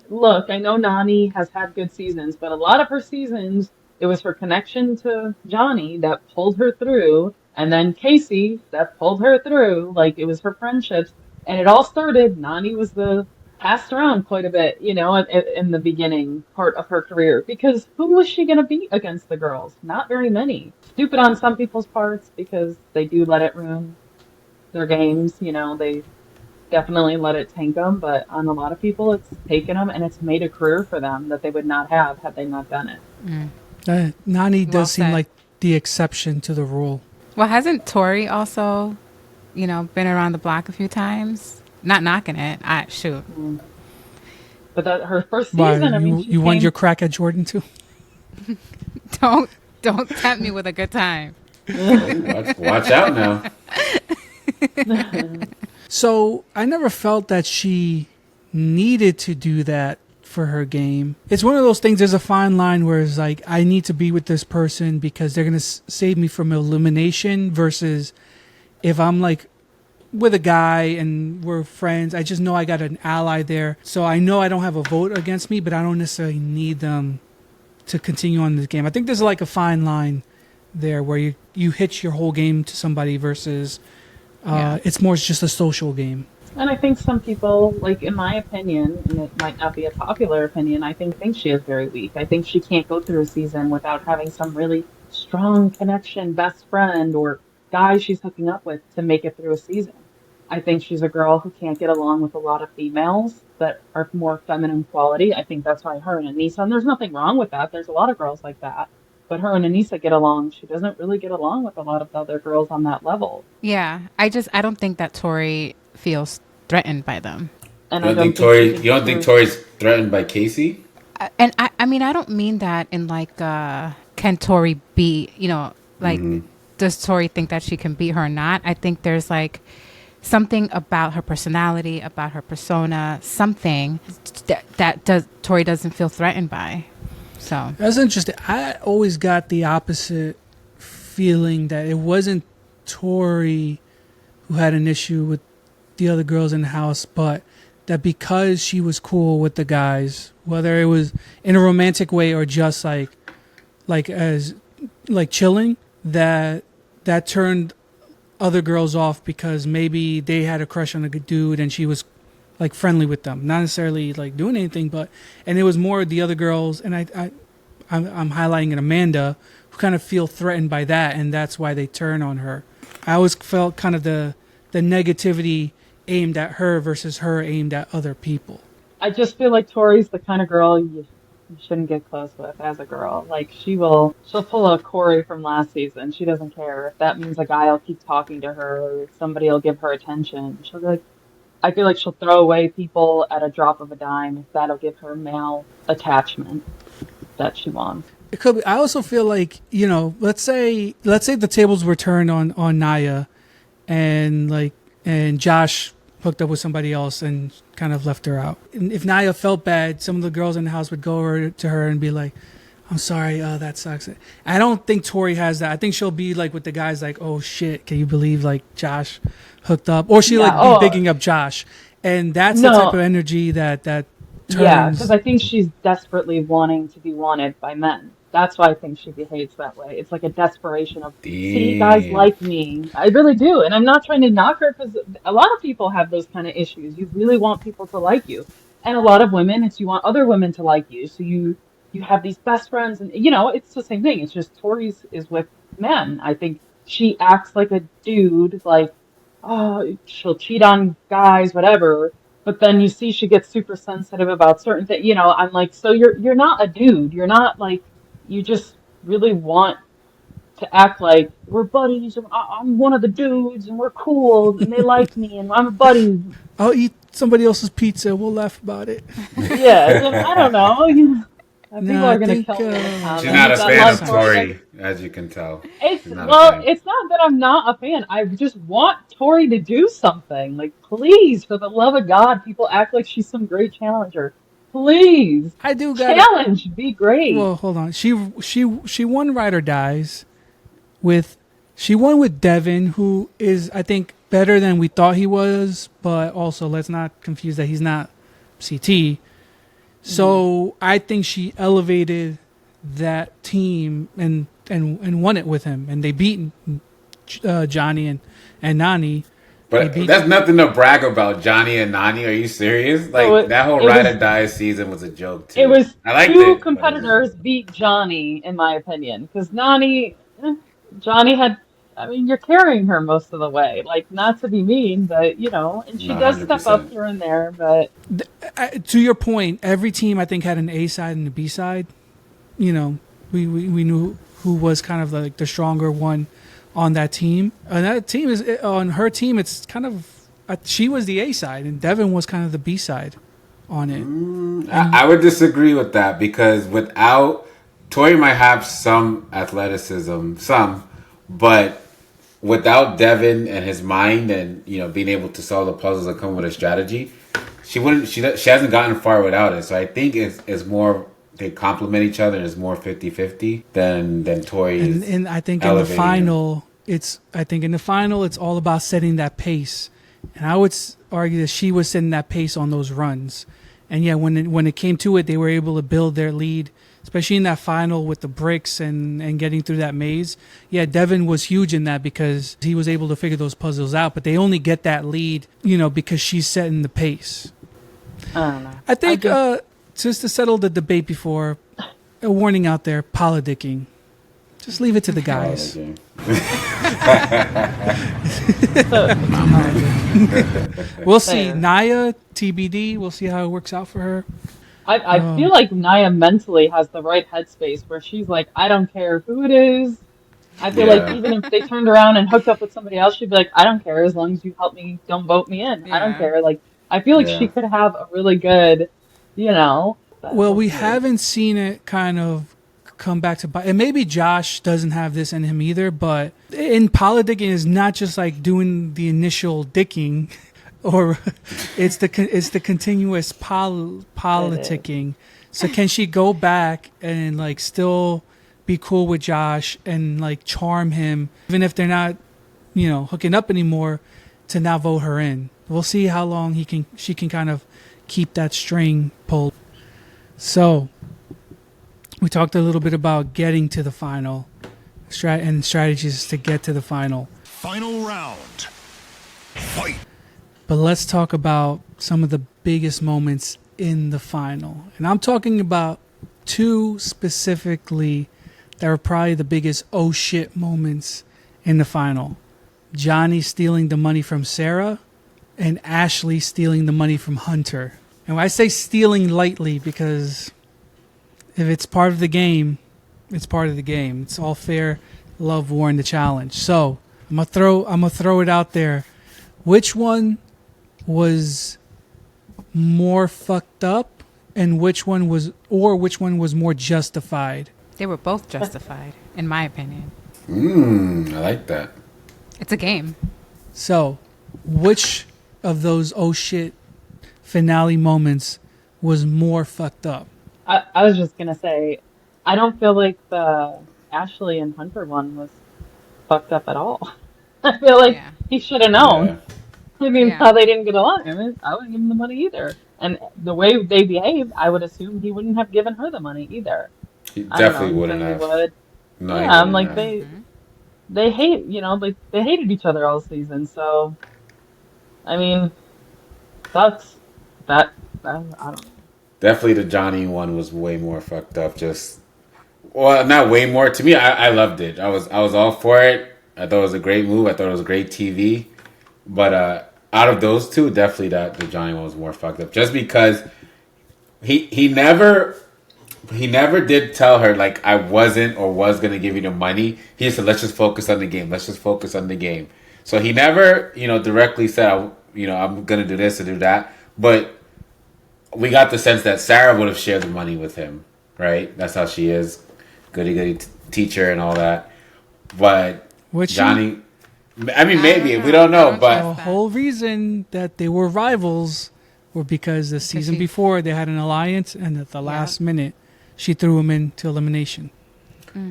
look, I know Nani has had good seasons, but a lot of her seasons, it was her connection to Johnny that pulled her through, and then Casey that pulled her through. Like, it was her friendships. And it all started, Nani was the passed around quite a bit, you know, in the beginning part of her career. Because who was she going to beat against the girls? Not very many. Stupid on some people's parts because they do let it ruin their games. You know, they definitely let it tank them. But on a lot of people, it's taken them and it's made a career for them that they would not have had they not done it. Nani Well does seem said. like the exception to the rule. Well, hasn't Tori also, been around the block a few times? Not knocking it. Shoot. But that her first Why, season, I mean, she you won came- your crack at Jordan too? Don't tempt me with a good time. Watch out now. So I never felt that she needed to do that for her game. It's one of those things, there's a fine line where it's like, I need to be with this person because they're going to save me from elimination, versus if I'm like with a guy and we're friends, I just know I got an ally there. So I know I don't have a vote against me, but I don't necessarily need them to continue on this game. I think there's like a fine line there where you hitch your whole game to somebody versus it's more just a social game. And I think some people, like in my opinion, and it might not be a popular opinion, I think she is very weak. I think she can't go through a season without having some really strong connection, best friend, or guy she's hooking up with to make it through a season. I think she's a girl who can't get along with a lot of females that are more feminine quality. I think that's why her and Anissa, and there's nothing wrong with that. There's a lot of girls like that. But her and Anissa get along. She doesn't really get along with a lot of the other girls on that level. Yeah, I don't think that Tori feels threatened by them. And You don't think Tori's threatened by Casey? And I mean, I don't mean that in like, can Tori be, like, does Tori think that she can beat her or not? I think there's like something about her personality, about her persona, something that Tori doesn't feel threatened by. So That's interesting. I always got the opposite feeling, that it wasn't Tori who had an issue with the other girls in the house, but that because she was cool with the guys, whether it was in a romantic way or just like chilling, that turned other girls off because maybe they had a crush on a good dude and she was like friendly with them, not necessarily like doing anything, and it was more the other girls, and I'm highlighting it, Amanda, who kind of feel threatened by that, and that's why they turn on her. I always felt kind of the negativity aimed at her versus her aimed at other people. I just feel like Tori's the kind of girl you shouldn't get close with as a girl. Like she'll pull a Corey from last season. She doesn't care if that means a guy will keep talking to her or somebody will give her attention. She'll be like, I feel like she'll throw away people at a drop of a dime if that'll give her male attachment that she wants. It could be. I also feel like, let's say the tables were turned on Naya, and Josh hooked up with somebody else and kind of left her out. And if Naya felt bad, some of the girls in the house would go over to her and be like, I'm sorry, that sucks. I don't think Tori has that. I think she'll be like with the guys like, oh shit, can you believe like Josh hooked up? Or she be bigging up Josh. And that's the type of energy that turns. Yeah, because I think she's desperately wanting to be wanted by men. That's why I think she behaves that way. It's like a desperation of, see, guys like me. I really do. And I'm not trying to knock her, because a lot of people have those kind of issues. You really want people to like you. And a lot of women, it's you want other women to like you. So you have these best friends, and it's the same thing. It's just Tori's is with men. I think she acts like a dude, like, oh, she'll cheat on guys, whatever. But then you see she gets super sensitive about certain things. I'm like, so you're not a dude. You're not like, you just really want to act like we're buddies. And I'm one of the dudes, and we're cool, and they like me, and I'm a buddy. I'll eat somebody else's pizza. We'll laugh about it. Yeah, I don't know. People are going to kill me. She's not a fan of Tori, as you can tell. It's not that I'm not a fan. I just want Tori to do something. Like, please, for the love of God, people act like she's some great challenger. Please, I do challenge. Be great. Well, hold on. She won Ride or Dies she won with Devin, who is, I think, better than we thought he was, but also let's not confuse that he's not CT. So I think she elevated that team and won it with him, and they beat Johnny and Nani. But that's nothing to brag about, Johnny and Nani. Are you serious? Like, that whole Ride or Die season was a joke, too. It was I liked two it. competitors beat Johnny, in my opinion, because Johnny had, I mean, you're carrying her most of the way. Like, not to be mean, but, and she No, does step up 100%. here and there, but. To your point, every team I think had an A side and a B side. We knew who was kind of like the stronger one on that team. And that team on her team. It's kind of she was the A side and Devin was kind of the B side on it. I would disagree with that because without Tori might have some athleticism, but without Devin and his mind and being able to solve the puzzles and come up with a strategy, she hasn't gotten far without it. So I think it's more they complement each other and it's more 50-50 than Tori. And I think in the final it's all about setting that pace. And I would argue that she was setting that pace on those runs. And yeah, when it came to it, they were able to build their lead, especially in that final with the bricks and getting through that maze. Yeah, Devin was huge in that because he was able to figure those puzzles out. But they only get that lead, because she's setting the pace. I don't know. I think just to settle the debate before, a warning out there: Polidicking. Just leave it to the guys. We'll see. Naya, TBD. We'll see how it works out for her. I feel like Naya mentally has the right headspace where she's like, I don't care who it is. I feel like even if they turned around and hooked up with somebody else, she'd be like, I don't care as long as you help me, don't vote me in. I don't care. Like, I feel like she could have a really good, Well, we haven't seen it kind of come back to bite. And maybe Josh doesn't have this in him either, but in Polidicking is not just like doing the initial dicking, or it's the continuous politicking. So can she go back and like still be cool with Josh and like charm him, even if they're not, hooking up anymore, to not vote her in? We'll see how long she can kind of keep that string pulled. So we talked a little bit about getting to the final and strategies to get to the final. Final round. Fight. But let's talk about some of the biggest moments in the final. And I'm talking about two specifically that were probably the biggest oh shit moments in the final. Johnny stealing the money from Sarah and Ashley stealing the money from Hunter. And I say stealing lightly because if it's part of the game, it's part of the game. It's all fair, love, war, and the challenge. So I'm gonna throw it out there. Which one was more fucked up, and which one was more justified? They were both justified, in my opinion. I like that. It's a game. So, which of those oh shit finale moments was more fucked up? I was just gonna say, I don't feel like the Ashley and Hunter one was fucked up at all. I feel like he should have known. Yeah. I mean, how they didn't get along. I mean, I wouldn't give him the money either. And the way they behaved, I would assume he wouldn't have given her the money either. He definitely wouldn't have. Would. No, yeah, I'm like they hate, like they hated each other all season. So, I mean, sucks. I don't know. Definitely the Johnny one was way more fucked up. Not way more. To me, I loved it. I was all for it. I thought it was a great move. I thought it was great TV. But out of those two, definitely the Johnny one was more fucked up. Just because he never did tell her like I wasn't or was gonna give you the money. He just said let's just focus on the game. Let's just focus on the game. So he never directly said I'm gonna do this or do that. But we got the sense that Sarah would have shared the money with him, right? That's how she is, goody teacher and all that. But Johnny. I mean, maybe. We don't know. But the whole reason that they were rivals were because the season before they had an alliance, and at the last minute, she threw him into elimination.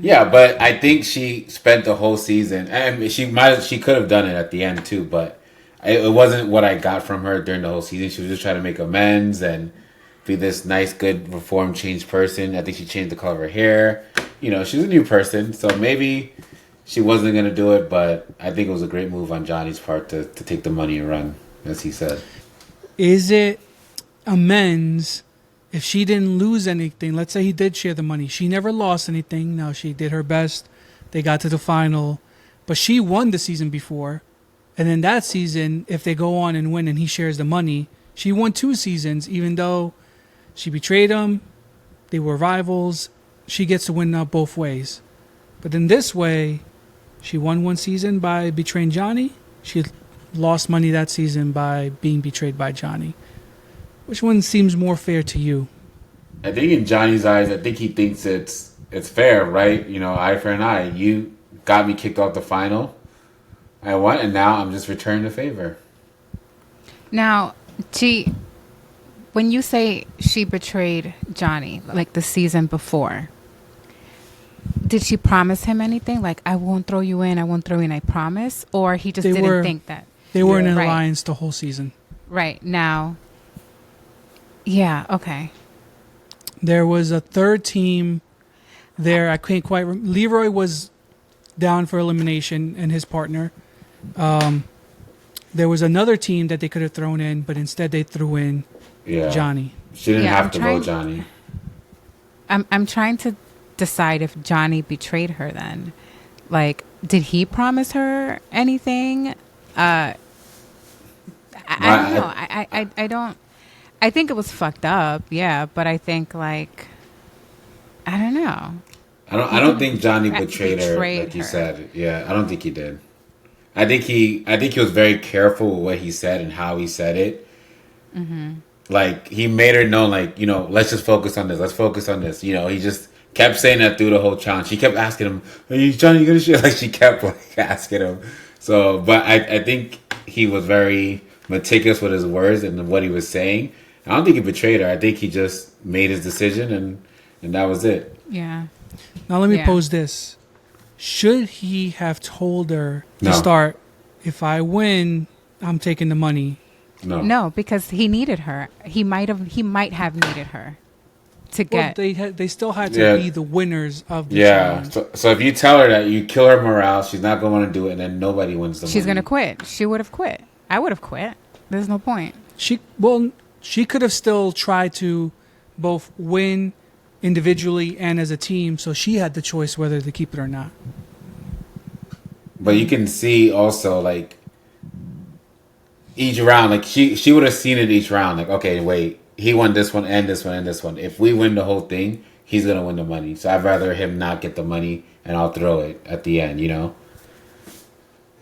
Yeah, but I think she spent the whole season, and she could have done it at the end too, but it wasn't what I got from her during the whole season. She was just trying to make amends and be this nice, good, reformed, changed person. I think she changed the color of her hair. She's a new person, so maybe she wasn't gonna do it, but I think it was a great move on Johnny's part to take the money and run, as he said. Is it amends if she didn't lose anything? Let's say he did share the money. She never lost anything. Now, she did her best. They got to the final. But she won the season before. And then that season, if they go on and win and he shares the money, she won 2 seasons, even though she betrayed him. They were rivals. She gets to win both ways. But in this way, she won 1 season by betraying Johnny. She lost money that season by being betrayed by Johnny. Which one seems more fair to you? I think in Johnny's eyes, I think he thinks it's fair, right? You know, eye for an eye. You got me kicked off the final. I won, and now I'm just returning the favor. Now, when you say she betrayed Johnny, like the season before, did she promise him anything? Like, I won't throw you in, I promise? Or he just didn't think that? They were in an alliance the whole season. Right. Now, yeah, okay. There was a third team there. I can't quite remember. Leroy was down for elimination and his partner. There was another team that they could have thrown in, but instead they threw in Johnny. She didn't have to vote Johnny. I'm trying to decide if Johnny betrayed her then. Like, did he promise her anything? I don't know. I don't. I think it was fucked up, yeah, but I think, like, I don't know. I don't think Johnny betrayed her, like you said. Yeah, I don't think he did. I think he was very careful with what he said and how he said it. Mm-hmm. Like, he made her know, like, you know, let's just focus on this. Let's focus on this. You know, he just kept saying that through the whole challenge. She kept asking him, "Are you Johnny? You gonna share?" Like, she kept like asking him. So, but I think he was very meticulous with his words and what he was saying. I don't think he betrayed her. I think he just made his decision and that was it. Yeah. Now let me pose this. Should he have told her to start, if I win, I'm taking the money? No, because he needed her. He might have needed her to get. Well, they still had to be the winners of the challenge. So if you tell her that you kill her morale, she's not going to want to do it, and then nobody wins the money. She's going to quit. She would have quit. I would have quit. There's no point. She could have still tried to both win individually and as a team, so she had the choice whether to keep it or not. But you can see also, like, each round, like, she would have seen it each round. Like, okay, wait, he won this one and this one and this one. If we win the whole thing, he's going to win the money. So I'd rather him not get the money and I'll throw it at the end, you know?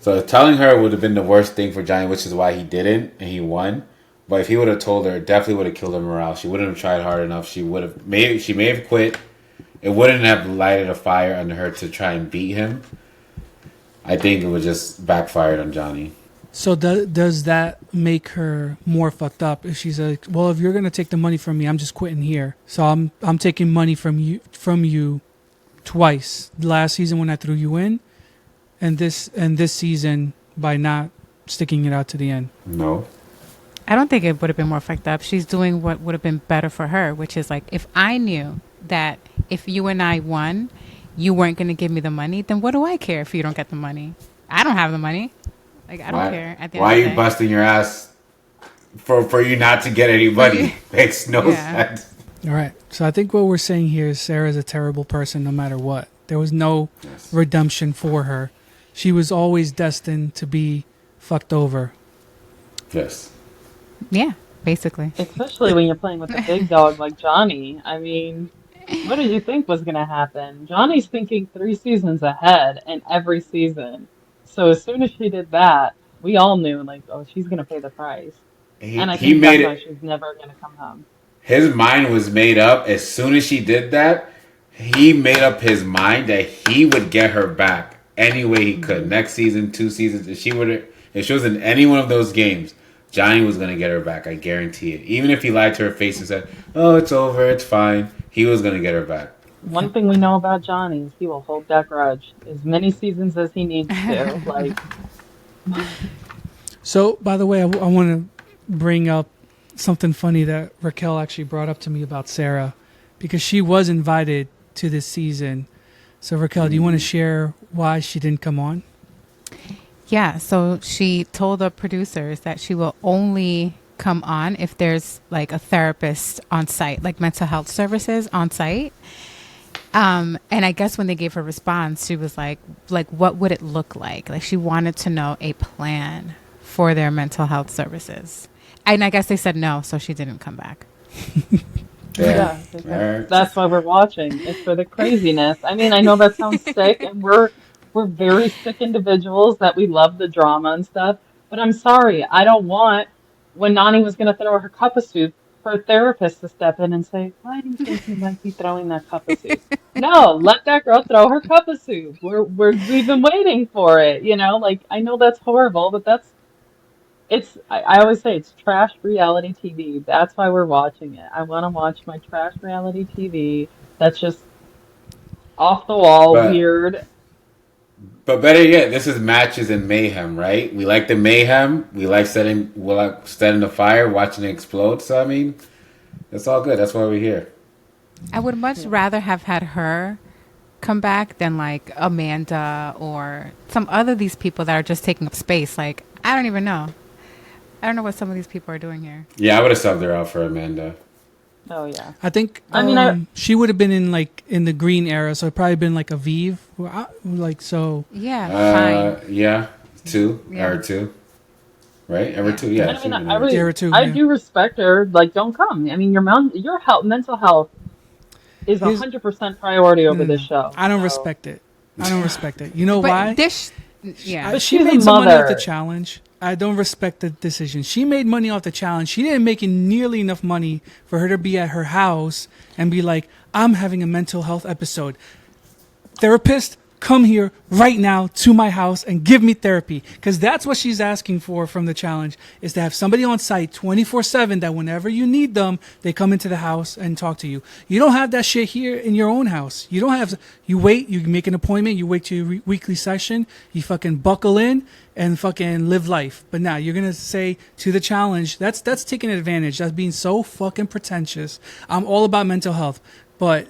So telling her would have been the worst thing for Johnny, which is why he didn't and he won. But if he would have told her, it definitely would have killed her morale. She wouldn't have tried hard enough. She may have quit. It wouldn't have lighted a fire under her to try and beat him. I think it would just backfired on Johnny. So does that make her more fucked up? If she's like, well, if you're gonna take the money from me, I'm just quitting here. So I'm taking money from you twice. Last season when I threw you in, and this season by not sticking it out to the end. No. I don't think it would have been more fucked up. She's doing what would have been better for her, which is like, if I knew that if you and I won, you weren't going to give me the money, then what do I care if you don't get the money? I don't have the money. Like, I don't care. At the why end are you busting your ass for you not to get any money? Makes no sense. All right. So I think what we're saying here is Sarah's a terrible person no matter what. There was no redemption for her. She was always destined to be fucked over. Yes. Yeah, basically. Especially when you're playing with a big dog like Johnny. I mean, what did you think was going to happen? Johnny's thinking 3 seasons ahead in every season. So as soon as she did that, we all knew, like, oh, she's going to pay the price. And I think that's why she's never going to come home. His mind was made up. As soon as she did that, he made up his mind that he would get her back any way he could. Next season, 2 seasons. If she was in any one of those games, Johnny was going to get her back. I guarantee it. Even if he lied to her face and said, "Oh, it's over, it's fine," he was going to get her back. One thing we know about Johnny is he will hold that grudge as many seasons as he needs to. Like. So, by the way, I want to bring up something funny that Raquel actually brought up to me about Sarah, because she was invited to this season. So, Raquel, do you want to share why she didn't come on? Yeah, so she told the producers that she will only come on if there's like a therapist on site, like mental health services on site. And I guess when they gave her response, she was like, what would it look like? Like she wanted to know a plan for their mental health services. And I guess they said no, so she didn't come back. Yeah, that's why we're watching. It's for the craziness. I mean, I know that sounds sick, and we're very sick individuals that we love the drama and stuff. But I'm sorry, I don't want when Nani was going to throw her cup of soup for a therapist to step in and say, "Why do you think you might be throwing that cup of soup?" No, let that girl throw her cup of soup. We've been waiting for it. You know, like I know that's horrible, but I always say it's trash reality TV. That's why we're watching it. I want to watch my trash reality TV that's just off the wall, weird. But better yet, this is matches and mayhem, right? We like the mayhem. We like setting the fire, watching it explode. So I mean, it's all good. That's why we're here. I would much rather have had her come back than like Amanda or some other these people that are just taking up space. Like I don't even know. I don't know what some of these people are doing here. Yeah, I would have subbed her out for Amanda. Oh yeah. I think she would have been in the green era, so it'd probably been like Aviv, like so. Yeah, fine. Yeah, two, right? Ever two, yeah. I mean, I do respect her. Like, don't come. I mean, your mental health is 100% priority over this show. I don't respect it. I don't respect it. You know why? Yeah, but she made some money off the challenge. I don't respect the decision. She made money off the challenge. She didn't make nearly enough money for her to be at her house and be like, I'm having a mental health episode. Therapist, come here right now to my house and give me therapy. Because that's what she's asking for from the challenge, is to have somebody on site 24/7 that whenever you need them, they come into the house and talk to you. You don't have that shit here in your own house. You don't have, you wait, you make an appointment, you wait to your weekly session, you fucking buckle in and fucking live life. But now you're going to say to the challenge, that's taking advantage. That's being so fucking pretentious. I'm all about mental health. But,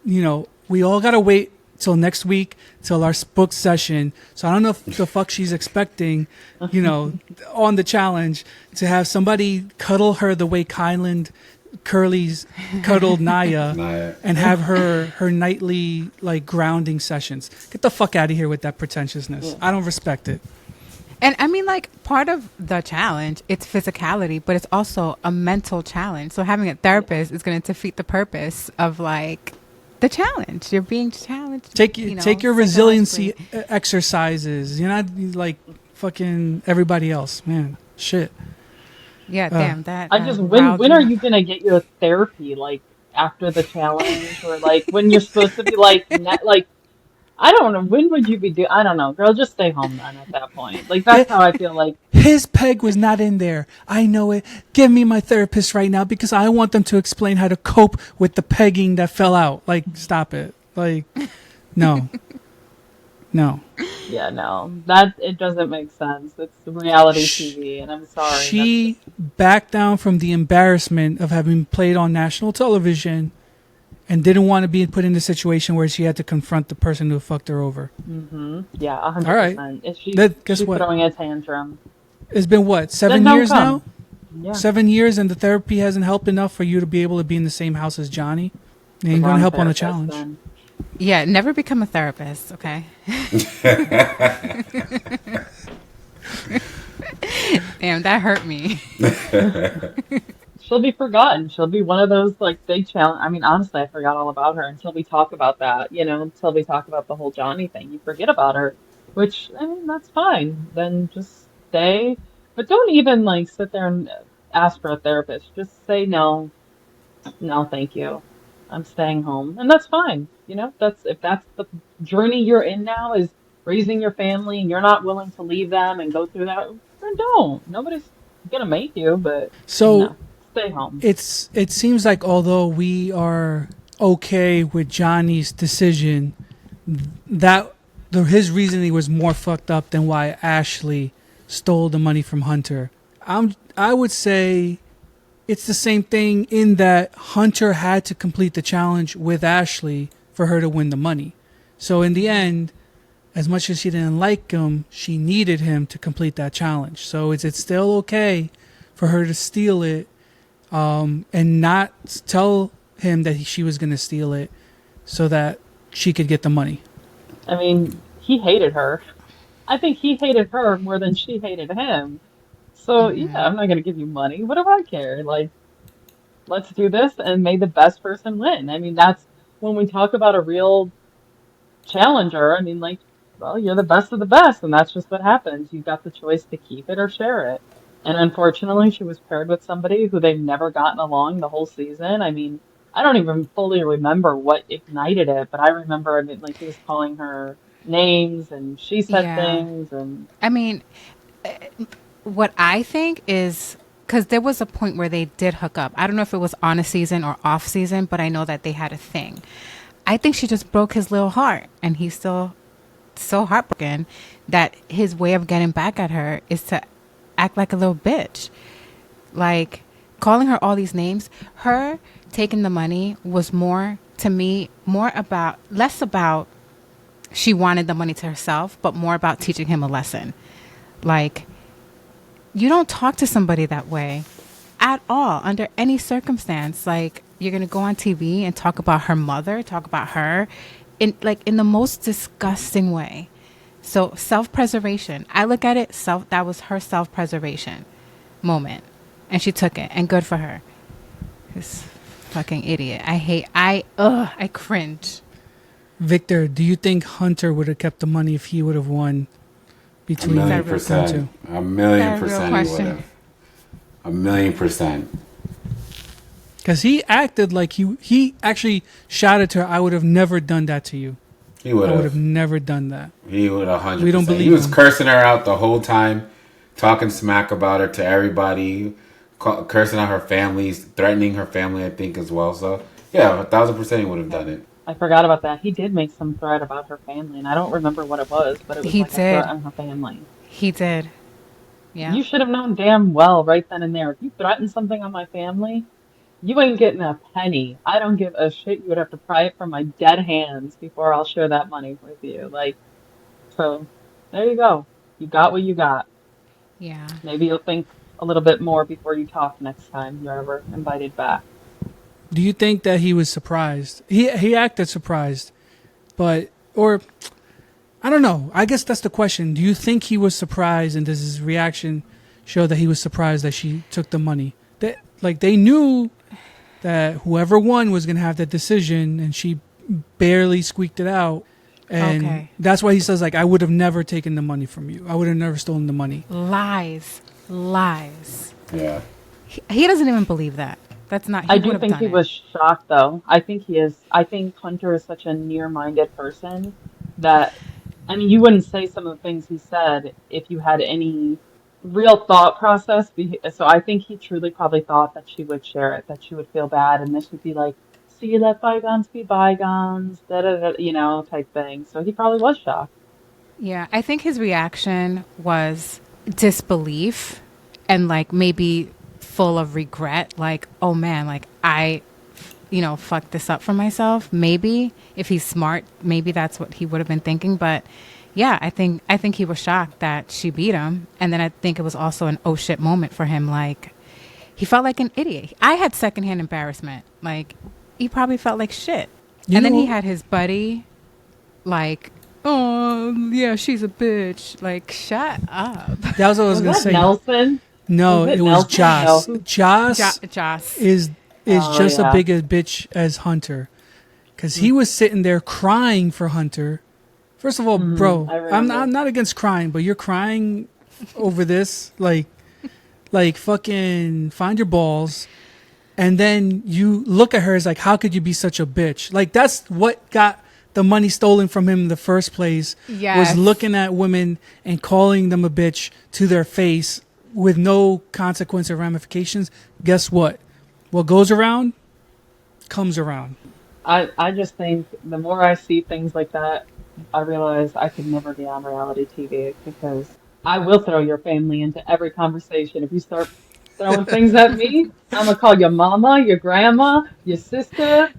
you know, we all got to wait till next week, till our book session. So I don't know if the fuck she's expecting, you know, on the challenge to have somebody cuddle her the way Curly's cuddled Naya and have her nightly like grounding sessions. Get the fuck out of here with that pretentiousness. I don't respect it. And I mean, like, part of the challenge, it's physicality, but it's also a mental challenge. So having a therapist is going to defeat the purpose of like the challenge. You're being challenged. Take your resiliency exercises. You're not like fucking everybody else, man. Shit. Yeah, damn that. I just when are you gonna get your therapy? Like after the challenge, or like when you're supposed to be like like I don't know. When would you be doing? I don't know, girl. Just stay home then. At that point, like that's how I feel like. His peg was not in there. I know it. Give me my therapist right now because I want them to explain how to cope with the pegging that fell out. Like, stop it. Like, no. No. Yeah, no. That, it doesn't make sense. It's reality TV, and I'm sorry. She backed down from the embarrassment of having played on national television and didn't want to be put in a situation where she had to confront the person who fucked her over. Mm-hmm. Yeah, 100%. All right. She's throwing a tantrum. It's been what, 7 years now? Yeah. 7 years, and the therapy hasn't helped enough for you to be able to be in the same house as Johnny? It ain't going to help on the challenge. Then. Yeah, never become a therapist, okay? Damn, that hurt me. She'll be forgotten. She'll be one of those like big challenge. I mean, honestly, I forgot all about her until we talk about that. You know, until we talk about the whole Johnny thing, you forget about her. Which, I mean, that's fine. Then just stay, but don't even like sit there and ask for a therapist. Just say no, thank you. I'm staying home, and that's fine. You know, if that's the journey you're in now, is raising your family, and you're not willing to leave them and go through that, then don't. Nobody's gonna make you, but stay home. It seems like although we are okay with Johnny's decision, that his reasoning was more fucked up than why Ashley stole the money from Hunter. I would say it's the same thing in that Hunter had to complete the challenge with Ashley for her to win the money. So in the end, as much as she didn't like him, she needed him to complete that challenge. So is it still okay for her to steal it and not tell him that she was going to steal it so that she could get the money? I mean, he hated her. I think he hated her more than she hated him. So yeah, I'm not gonna give you money. What do I care? Like, let's do this and may the best person win. I mean, that's when we talk about a real challenger. I mean, like, well, you're the best of the best, and that's just what happens. You got the choice to keep it or share it. And unfortunately, she was paired with somebody who they've never gotten along the whole season. I mean, I don't even fully remember what ignited it, but I remember, I mean, like, he was calling her names and she said Yeah. things and I mean, what I think is because there was a point where they did hook up. I don't know if it was on a season or off season, but I know that they had a thing. I think she just broke his little heart, and he's still so heartbroken that his way of getting back at her is to act like a little bitch. Like, calling her all these names. Her taking the money was more, to me, less about she wanted the money to herself, but more about teaching him a lesson. Like, you don't talk to somebody that way at all, under any circumstance. Like, you're going to go on TV and talk about her mother, talk about her in the most disgusting way. So self-preservation, I look at it, that was her self-preservation moment. And she took it, and good for her. This fucking idiot. I cringe. Victor, do you think Hunter would have kept the money if he would have won between A million them percent. two? A million Is that a real percent he would question? have. A million percent. Because he acted like he actually shouted to her, I would have never done that to you. He would I would have have. never done that. He would 100%. We don't believe He was him. cursing her out the whole time, talking smack about her to everybody, cursing out her family, threatening her family, I think, as well. So, yeah, 1,000% he would have done it. I forgot about that. He did make some threat about her family, and I don't remember what it was, but it was He like a did. threat on her family. He did. Yeah. You should have known damn well right then and there. If you threaten something on my family, you ain't getting a penny. I don't give a shit. You would have to pry it from my dead hands before I'll share that money with you. Like, so there you go. You got what you got. Yeah. Maybe you'll think a little bit more before you talk next time you're ever invited back. Do you think that he was surprised? He acted surprised, or I don't know. I guess that's the question. Do you think he was surprised, and does his reaction show that he was surprised that she took the money? They knew that whoever won was going to have that decision, and she barely squeaked it out. And Okay. that's why he says, like, I would have never taken the money from you. I would have never stolen the money. Lies. Yeah. He doesn't even believe that. That's not. He I do would have think done he it. was shocked, though. I think Hunter is such a near-minded person that, I mean, you wouldn't say some of the things he said if you had any real thought process. So I think he truly probably thought that she would share it, that she would feel bad, and this would be like, see, let bygones be bygones, da da da, type thing. So he probably was shocked. Yeah, I think his reaction was disbelief and like maybe full of regret. Like, oh man, like I, fucked this up for myself. Maybe if he's smart, maybe that's what he would have been thinking. But yeah, I think he was shocked that she beat him. And then I think it was also an oh shit moment for him. Like, he felt like an idiot. I had secondhand embarrassment. Like, he probably felt like shit. And then he had his buddy, like, oh, yeah, she's a bitch. Like, shut up. That was what I was going to that say. Nelson? No, Was it it was Joss. Nelson? Joss Joss. is Oh, just yeah. a big a bitch as Hunter, because he was sitting there crying for Hunter. First of all, bro, I I'm remember. not against crying, but you're crying over this, like fucking find your balls, and then you look at her as like, how could you be such a bitch? Like, that's what got the money stolen from him in the first place. Yes. Was looking at women and calling them a bitch to their face with no consequence or ramifications. Guess what? What goes around comes around. I just think the more I see things like that, I realize I could never be on reality TV because I will throw your family into every conversation. If you start throwing things at me, I'm gonna call your mama, your grandma, your sister,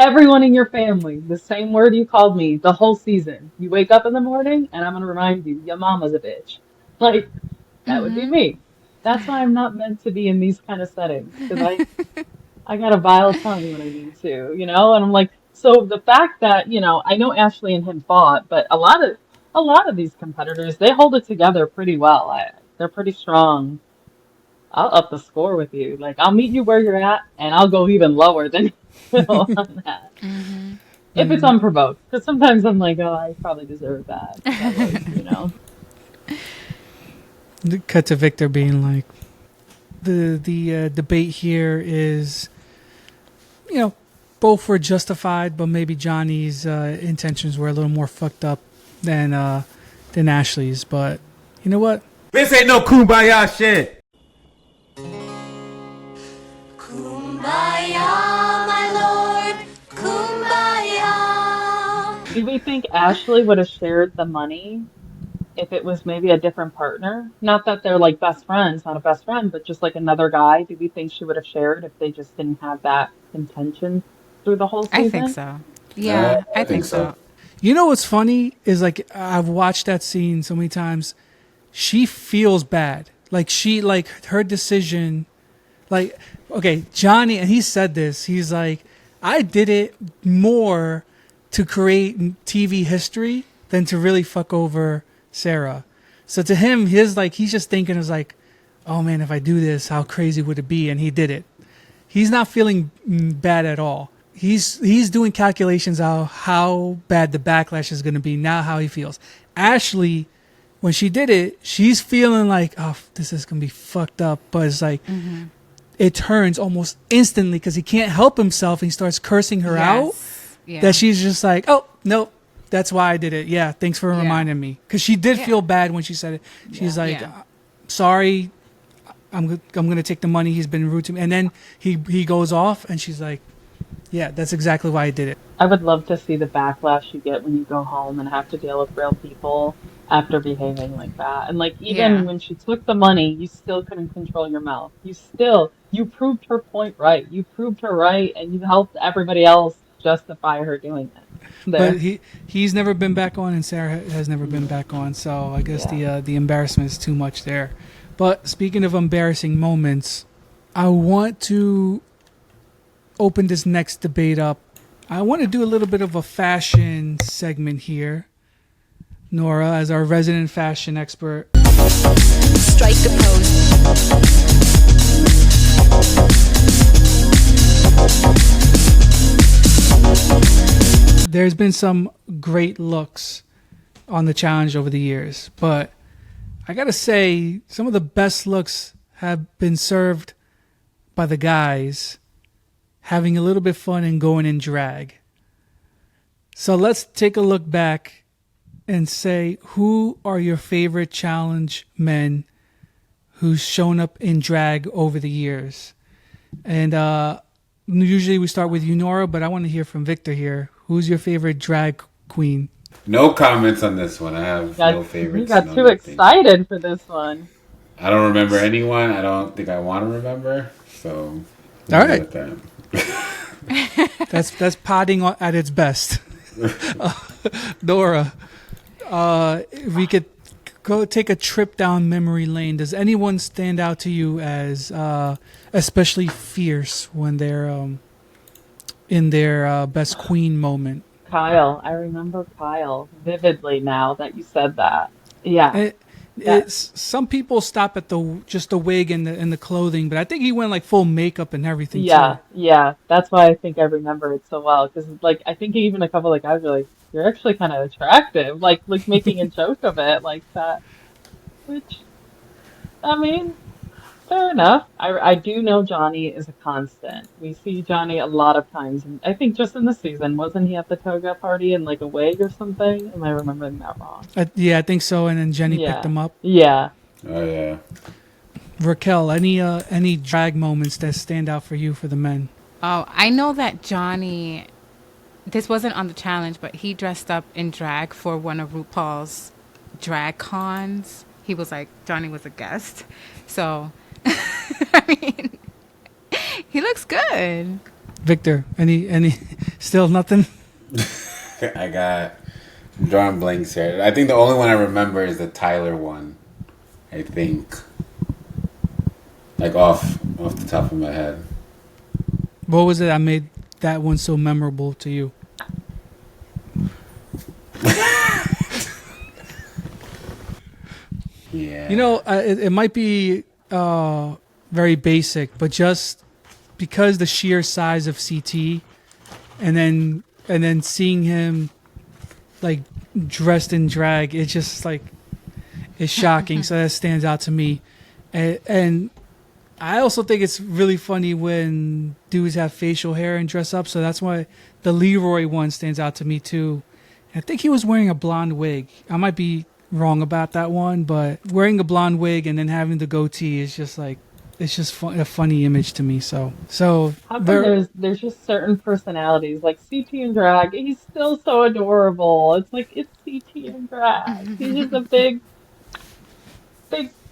everyone in your family the same word you called me the whole season. You wake up in the morning and I'm gonna remind you, your mama's a bitch. Like, that would be me. That's why I'm not meant to be in these kind of settings, because I got a vile tongue when I need to, you know? And I'm like, so the fact that, you know, I know Ashley and him fought, but a lot of these competitors, they hold it together pretty well. They're pretty strong. I'll up the score with you. Like, I'll meet you where you're at, and I'll go even lower than you on that. If it's unprovoked. Because sometimes I'm like, oh, I probably deserve that. That was, you know. Cut to Victor being like, the debate here is, you know, both were justified, but maybe Johnny's intentions were a little more fucked up than Ashley's. But you know what? This ain't no kumbaya shit. Kumbaya, my lord, kumbaya. Do we think Ashley would have shared the money if it was maybe a different partner? Not that they're like best friends, not a best friend, but just like another guy. Do we think she would have shared if they just didn't have that intention through the whole season? I think so. Yeah, I think so. You know what's funny is, like, I've watched that scene so many times. She feels bad. Like, her decision, like, okay, Johnny, and he said this, he's like, I did it more to create TV history than to really fuck over Sarah. So to him, he's just thinking, is like, oh man, if I do this, how crazy would it be? And he did it. He's not feeling bad at all. He's doing calculations how bad the backlash is going to be, now how he feels. Ashley, when she did it, she's feeling like, oh, this is going to be fucked up. But it's like, it turns almost instantly because he can't help himself and he starts cursing her out. Yeah. That she's just like, oh, nope, that's why I did it. Yeah, thanks for reminding me. Because she did feel bad when she said it. She's like, sorry, I'm going to take the money. He's been rude to me. And then he goes off and she's like, yeah, that's exactly why I did it. I would love to see the backlash you get when you go home and have to deal with real people after behaving like that. And like, even when she took the money, you still couldn't control your mouth. You proved her point right. You proved her right, and you helped everybody else justify her doing it. There. But he's never been back on, and Sarah has never been back on. So I guess the embarrassment is too much there. But speaking of embarrassing moments, I want to open this next debate up. I want to do a little bit of a fashion segment here. Nora, as our resident fashion expert. Strike a pose. There's been some great looks on the challenge over the years, but I gotta say, some of the best looks have been served by the guys having a little bit of fun and going in drag. So let's take a look back and say, who are your favorite challenge men who's shown up in drag over the years? And usually we start with you, Nora, but I want to hear from Victor here. Who's your favorite drag queen? No comments on this one. I have no favorites. You got too excited for this one. I don't remember anyone. I don't think I want to remember. So, all right. That's potting at its best. Nora, if we could go take a trip down memory lane, does anyone stand out to you as especially fierce when they're in their best queen moment? Kyle. I remember Kyle vividly now that you said that. Yeah. It's some people stop at just the wig and the clothing, but I think he went like full makeup and everything. Yeah, too. yeah. That's why I think I remember it so well, because like I think even a couple of guys were like, "You're actually kind of attractive," like making a joke of it like that. Which, I mean, fair enough. I do know Johnny is a constant. We see Johnny a lot of times, and I think just in the season, wasn't he at the toga party in like a wig or something? Am I remembering that wrong? Yeah, I think so. And then Jenny picked him up. Yeah. Oh yeah. Raquel, any drag moments that stand out for you for the men? Oh, I know that Johnny, this wasn't on the challenge, but he dressed up in drag for one of RuPaul's drag cons. He was like, Johnny was a guest. So, I mean, he looks good. Victor, any still nothing? I'm drawing blanks here. I think the only one I remember is the Tyler one. I think. Like off the top of my head. What was it that made that one so memorable to you? Yeah. You know, it might be very basic, but just because the sheer size of CT, and then seeing him like dressed in drag, it's just like it's shocking. So that stands out to me, and I also think it's really funny when dudes have facial hair and dress up. So that's why the Leroy one stands out to me too. I think he was wearing a blonde wig. I might be wrong about that one, but wearing a blonde wig and then having the goatee is just like, it's just a funny image to me. So How come there's just certain personalities like CT and drag? He's still so adorable. It's like it's CT and drag. He's just a big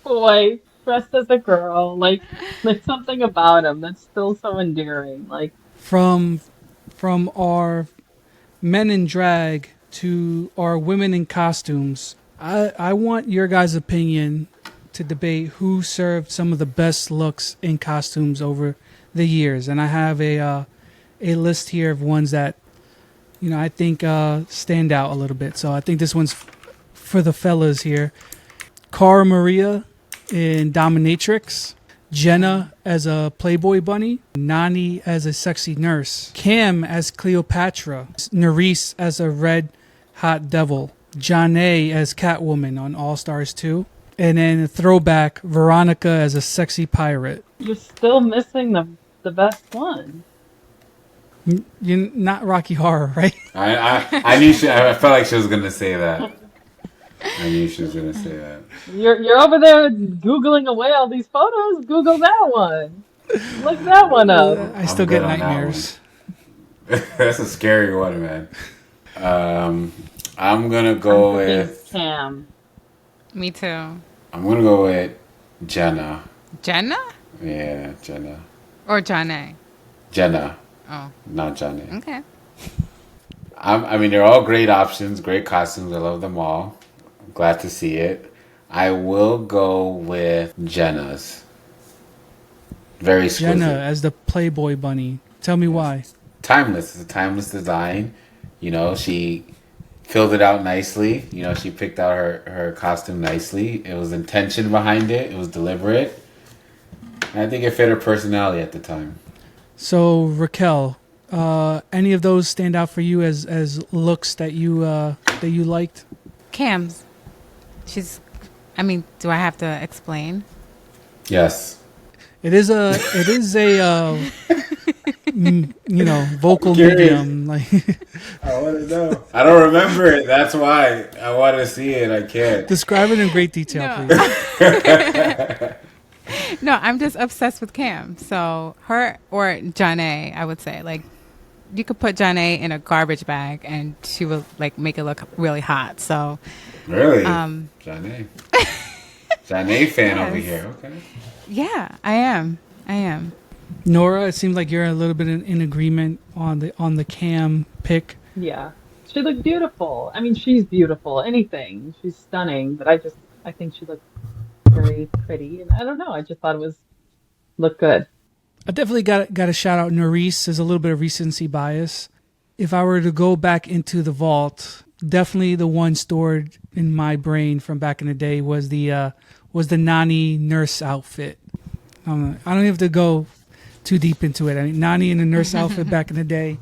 boy dressed as a girl. Like there's something about him that's still so endearing. Like from our men in drag to our women in costumes, I want your guys' opinion to debate who served some of the best looks in costumes over the years. And I have a list here of ones that, you know, I think stand out a little bit. So I think this one's for the fellas here. Cara Maria in Dominatrix. Jenna as a Playboy bunny. Nani as a sexy nurse. Cam as Cleopatra. Nerisse as a red hot devil. Janae as Catwoman on All Stars 2. And then a throwback, Veronica as a sexy pirate. you're still missing the best one. You're not Rocky Horror, right? I knew I felt like she was gonna say that. I knew she was gonna say that. You're over there Googling away all these photos. Google that one. Look that one up. I still get nightmares. That's a scary one, man. I'm gonna go with Cam. Me too. I'm gonna go with Jenna. Jenna? Yeah, Jenna. Or Janae? Jenna. Oh. Not Janae. Okay. I mean, they're all great options, great costumes. I love them all. I'm glad to see it. I will go with Jenna's. Very exquisite. Jenna as the Playboy bunny. Tell me why. Timeless. It's a timeless design. You know, she filled it out nicely. You know, she picked out her costume nicely. It was intention behind it. It was deliberate. And I think it fit her personality at the time. So Raquel, any of those stand out for you as looks that you liked? Cam's. I mean, do I have to explain? Yes. It is a vocal medium. Like I want to know. I don't remember it. That's why I want to see it. I can't. Describe it in great detail, please. No, I'm just obsessed with Cam. So her or Janae, I would say, like, you could put Janae in a garbage bag and she will like make it look really hot. So really, Janae, Janae fan over here. Okay. Yeah, I am. Nora, it seems like you're a little bit in agreement on the Cam pick. Yeah, she looked beautiful. I mean, she's beautiful. Anything, she's stunning. But I think she looked very pretty, and I don't know. I just thought it looked good. I definitely got to shout out Nerisse. There's a little bit of recency bias. If I were to go back into the vault, definitely the one stored in my brain from back in the day was the Nani nurse outfit. I don't have to go too deep into it. I mean, Nani in the nurse outfit back in the day,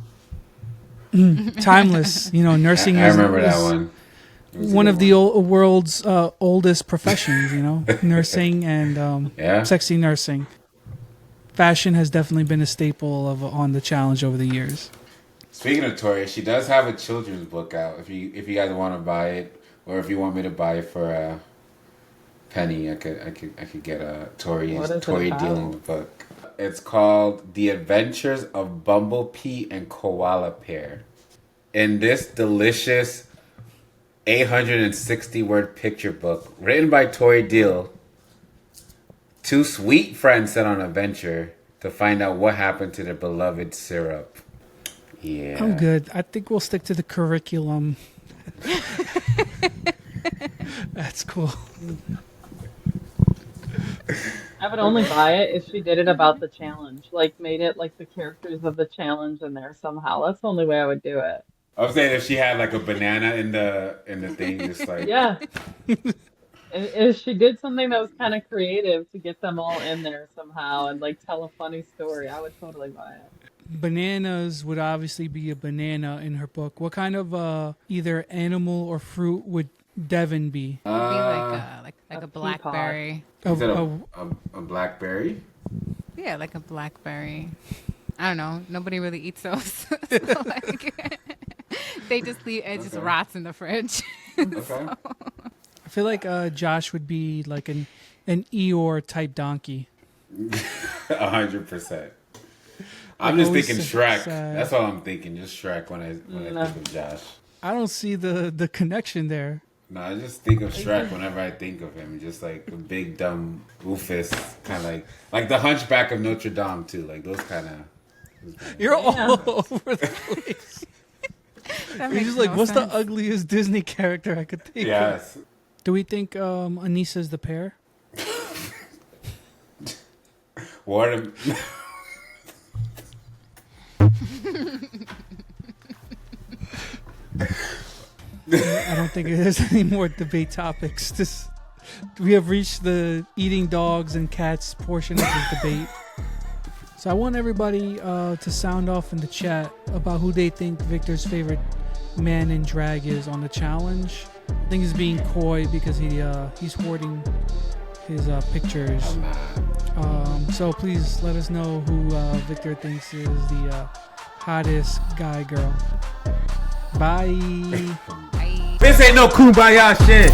timeless. You know, nursing. I remember that one. One of the world's oldest professions. You know, nursing and sexy nursing. Fashion has definitely been a staple on the challenge over the years. Speaking of Tori, she does have a children's book out. If you guys want to buy it, or if you want me to buy it for a penny, I could get a Tori dealing the book. It's called The Adventures of Bumblebee and Koala Pair. In this delicious 860-word picture book written by Tori Deal, two sweet friends set on an adventure to find out what happened to their beloved syrup. Yeah. I'm good. I think we'll stick to the curriculum. That's cool. I would only buy it if she did it about the challenge, like made it like the characters of the challenge in there somehow. That's the only way I would do it. I'm saying if she had like a banana in the thing, just like Yeah. And if she did something that was kind of creative to get them all in there somehow and like tell a funny story, I would totally buy it. Bananas would obviously be a banana in her book. What kind of either animal or fruit would Devin be? It would be like a blackberry. Is it a blackberry? Yeah, like a blackberry. I don't know. Nobody really eats those. So, like, they just leave it just rots in the fridge. Okay. So. I feel like Josh would be like an Eeyore type donkey. 100%. I'm just thinking Shrek. That's all I'm thinking. Just Shrek when I think of Josh. I don't see the connection there. No, I just think of Shrek whenever I think of him. Just like a big dumb Rufus, kind of like the Hunchback of Notre Dame too. Like those kind of. You're all over the place. You're just like, what's the ugliest Disney character I could think of? Yes. Do we think Anissa's the pear? What? I don't think there's any more debate topics. We have reached the eating dogs and cats portion of this debate. So I want everybody to sound off in the chat about who they think Victor's favorite man in drag is on the challenge. I think he's being coy because he's hoarding his pictures. So please let us know who Victor thinks is the hottest guy girl. Bye. This ain't no kumbaya shit.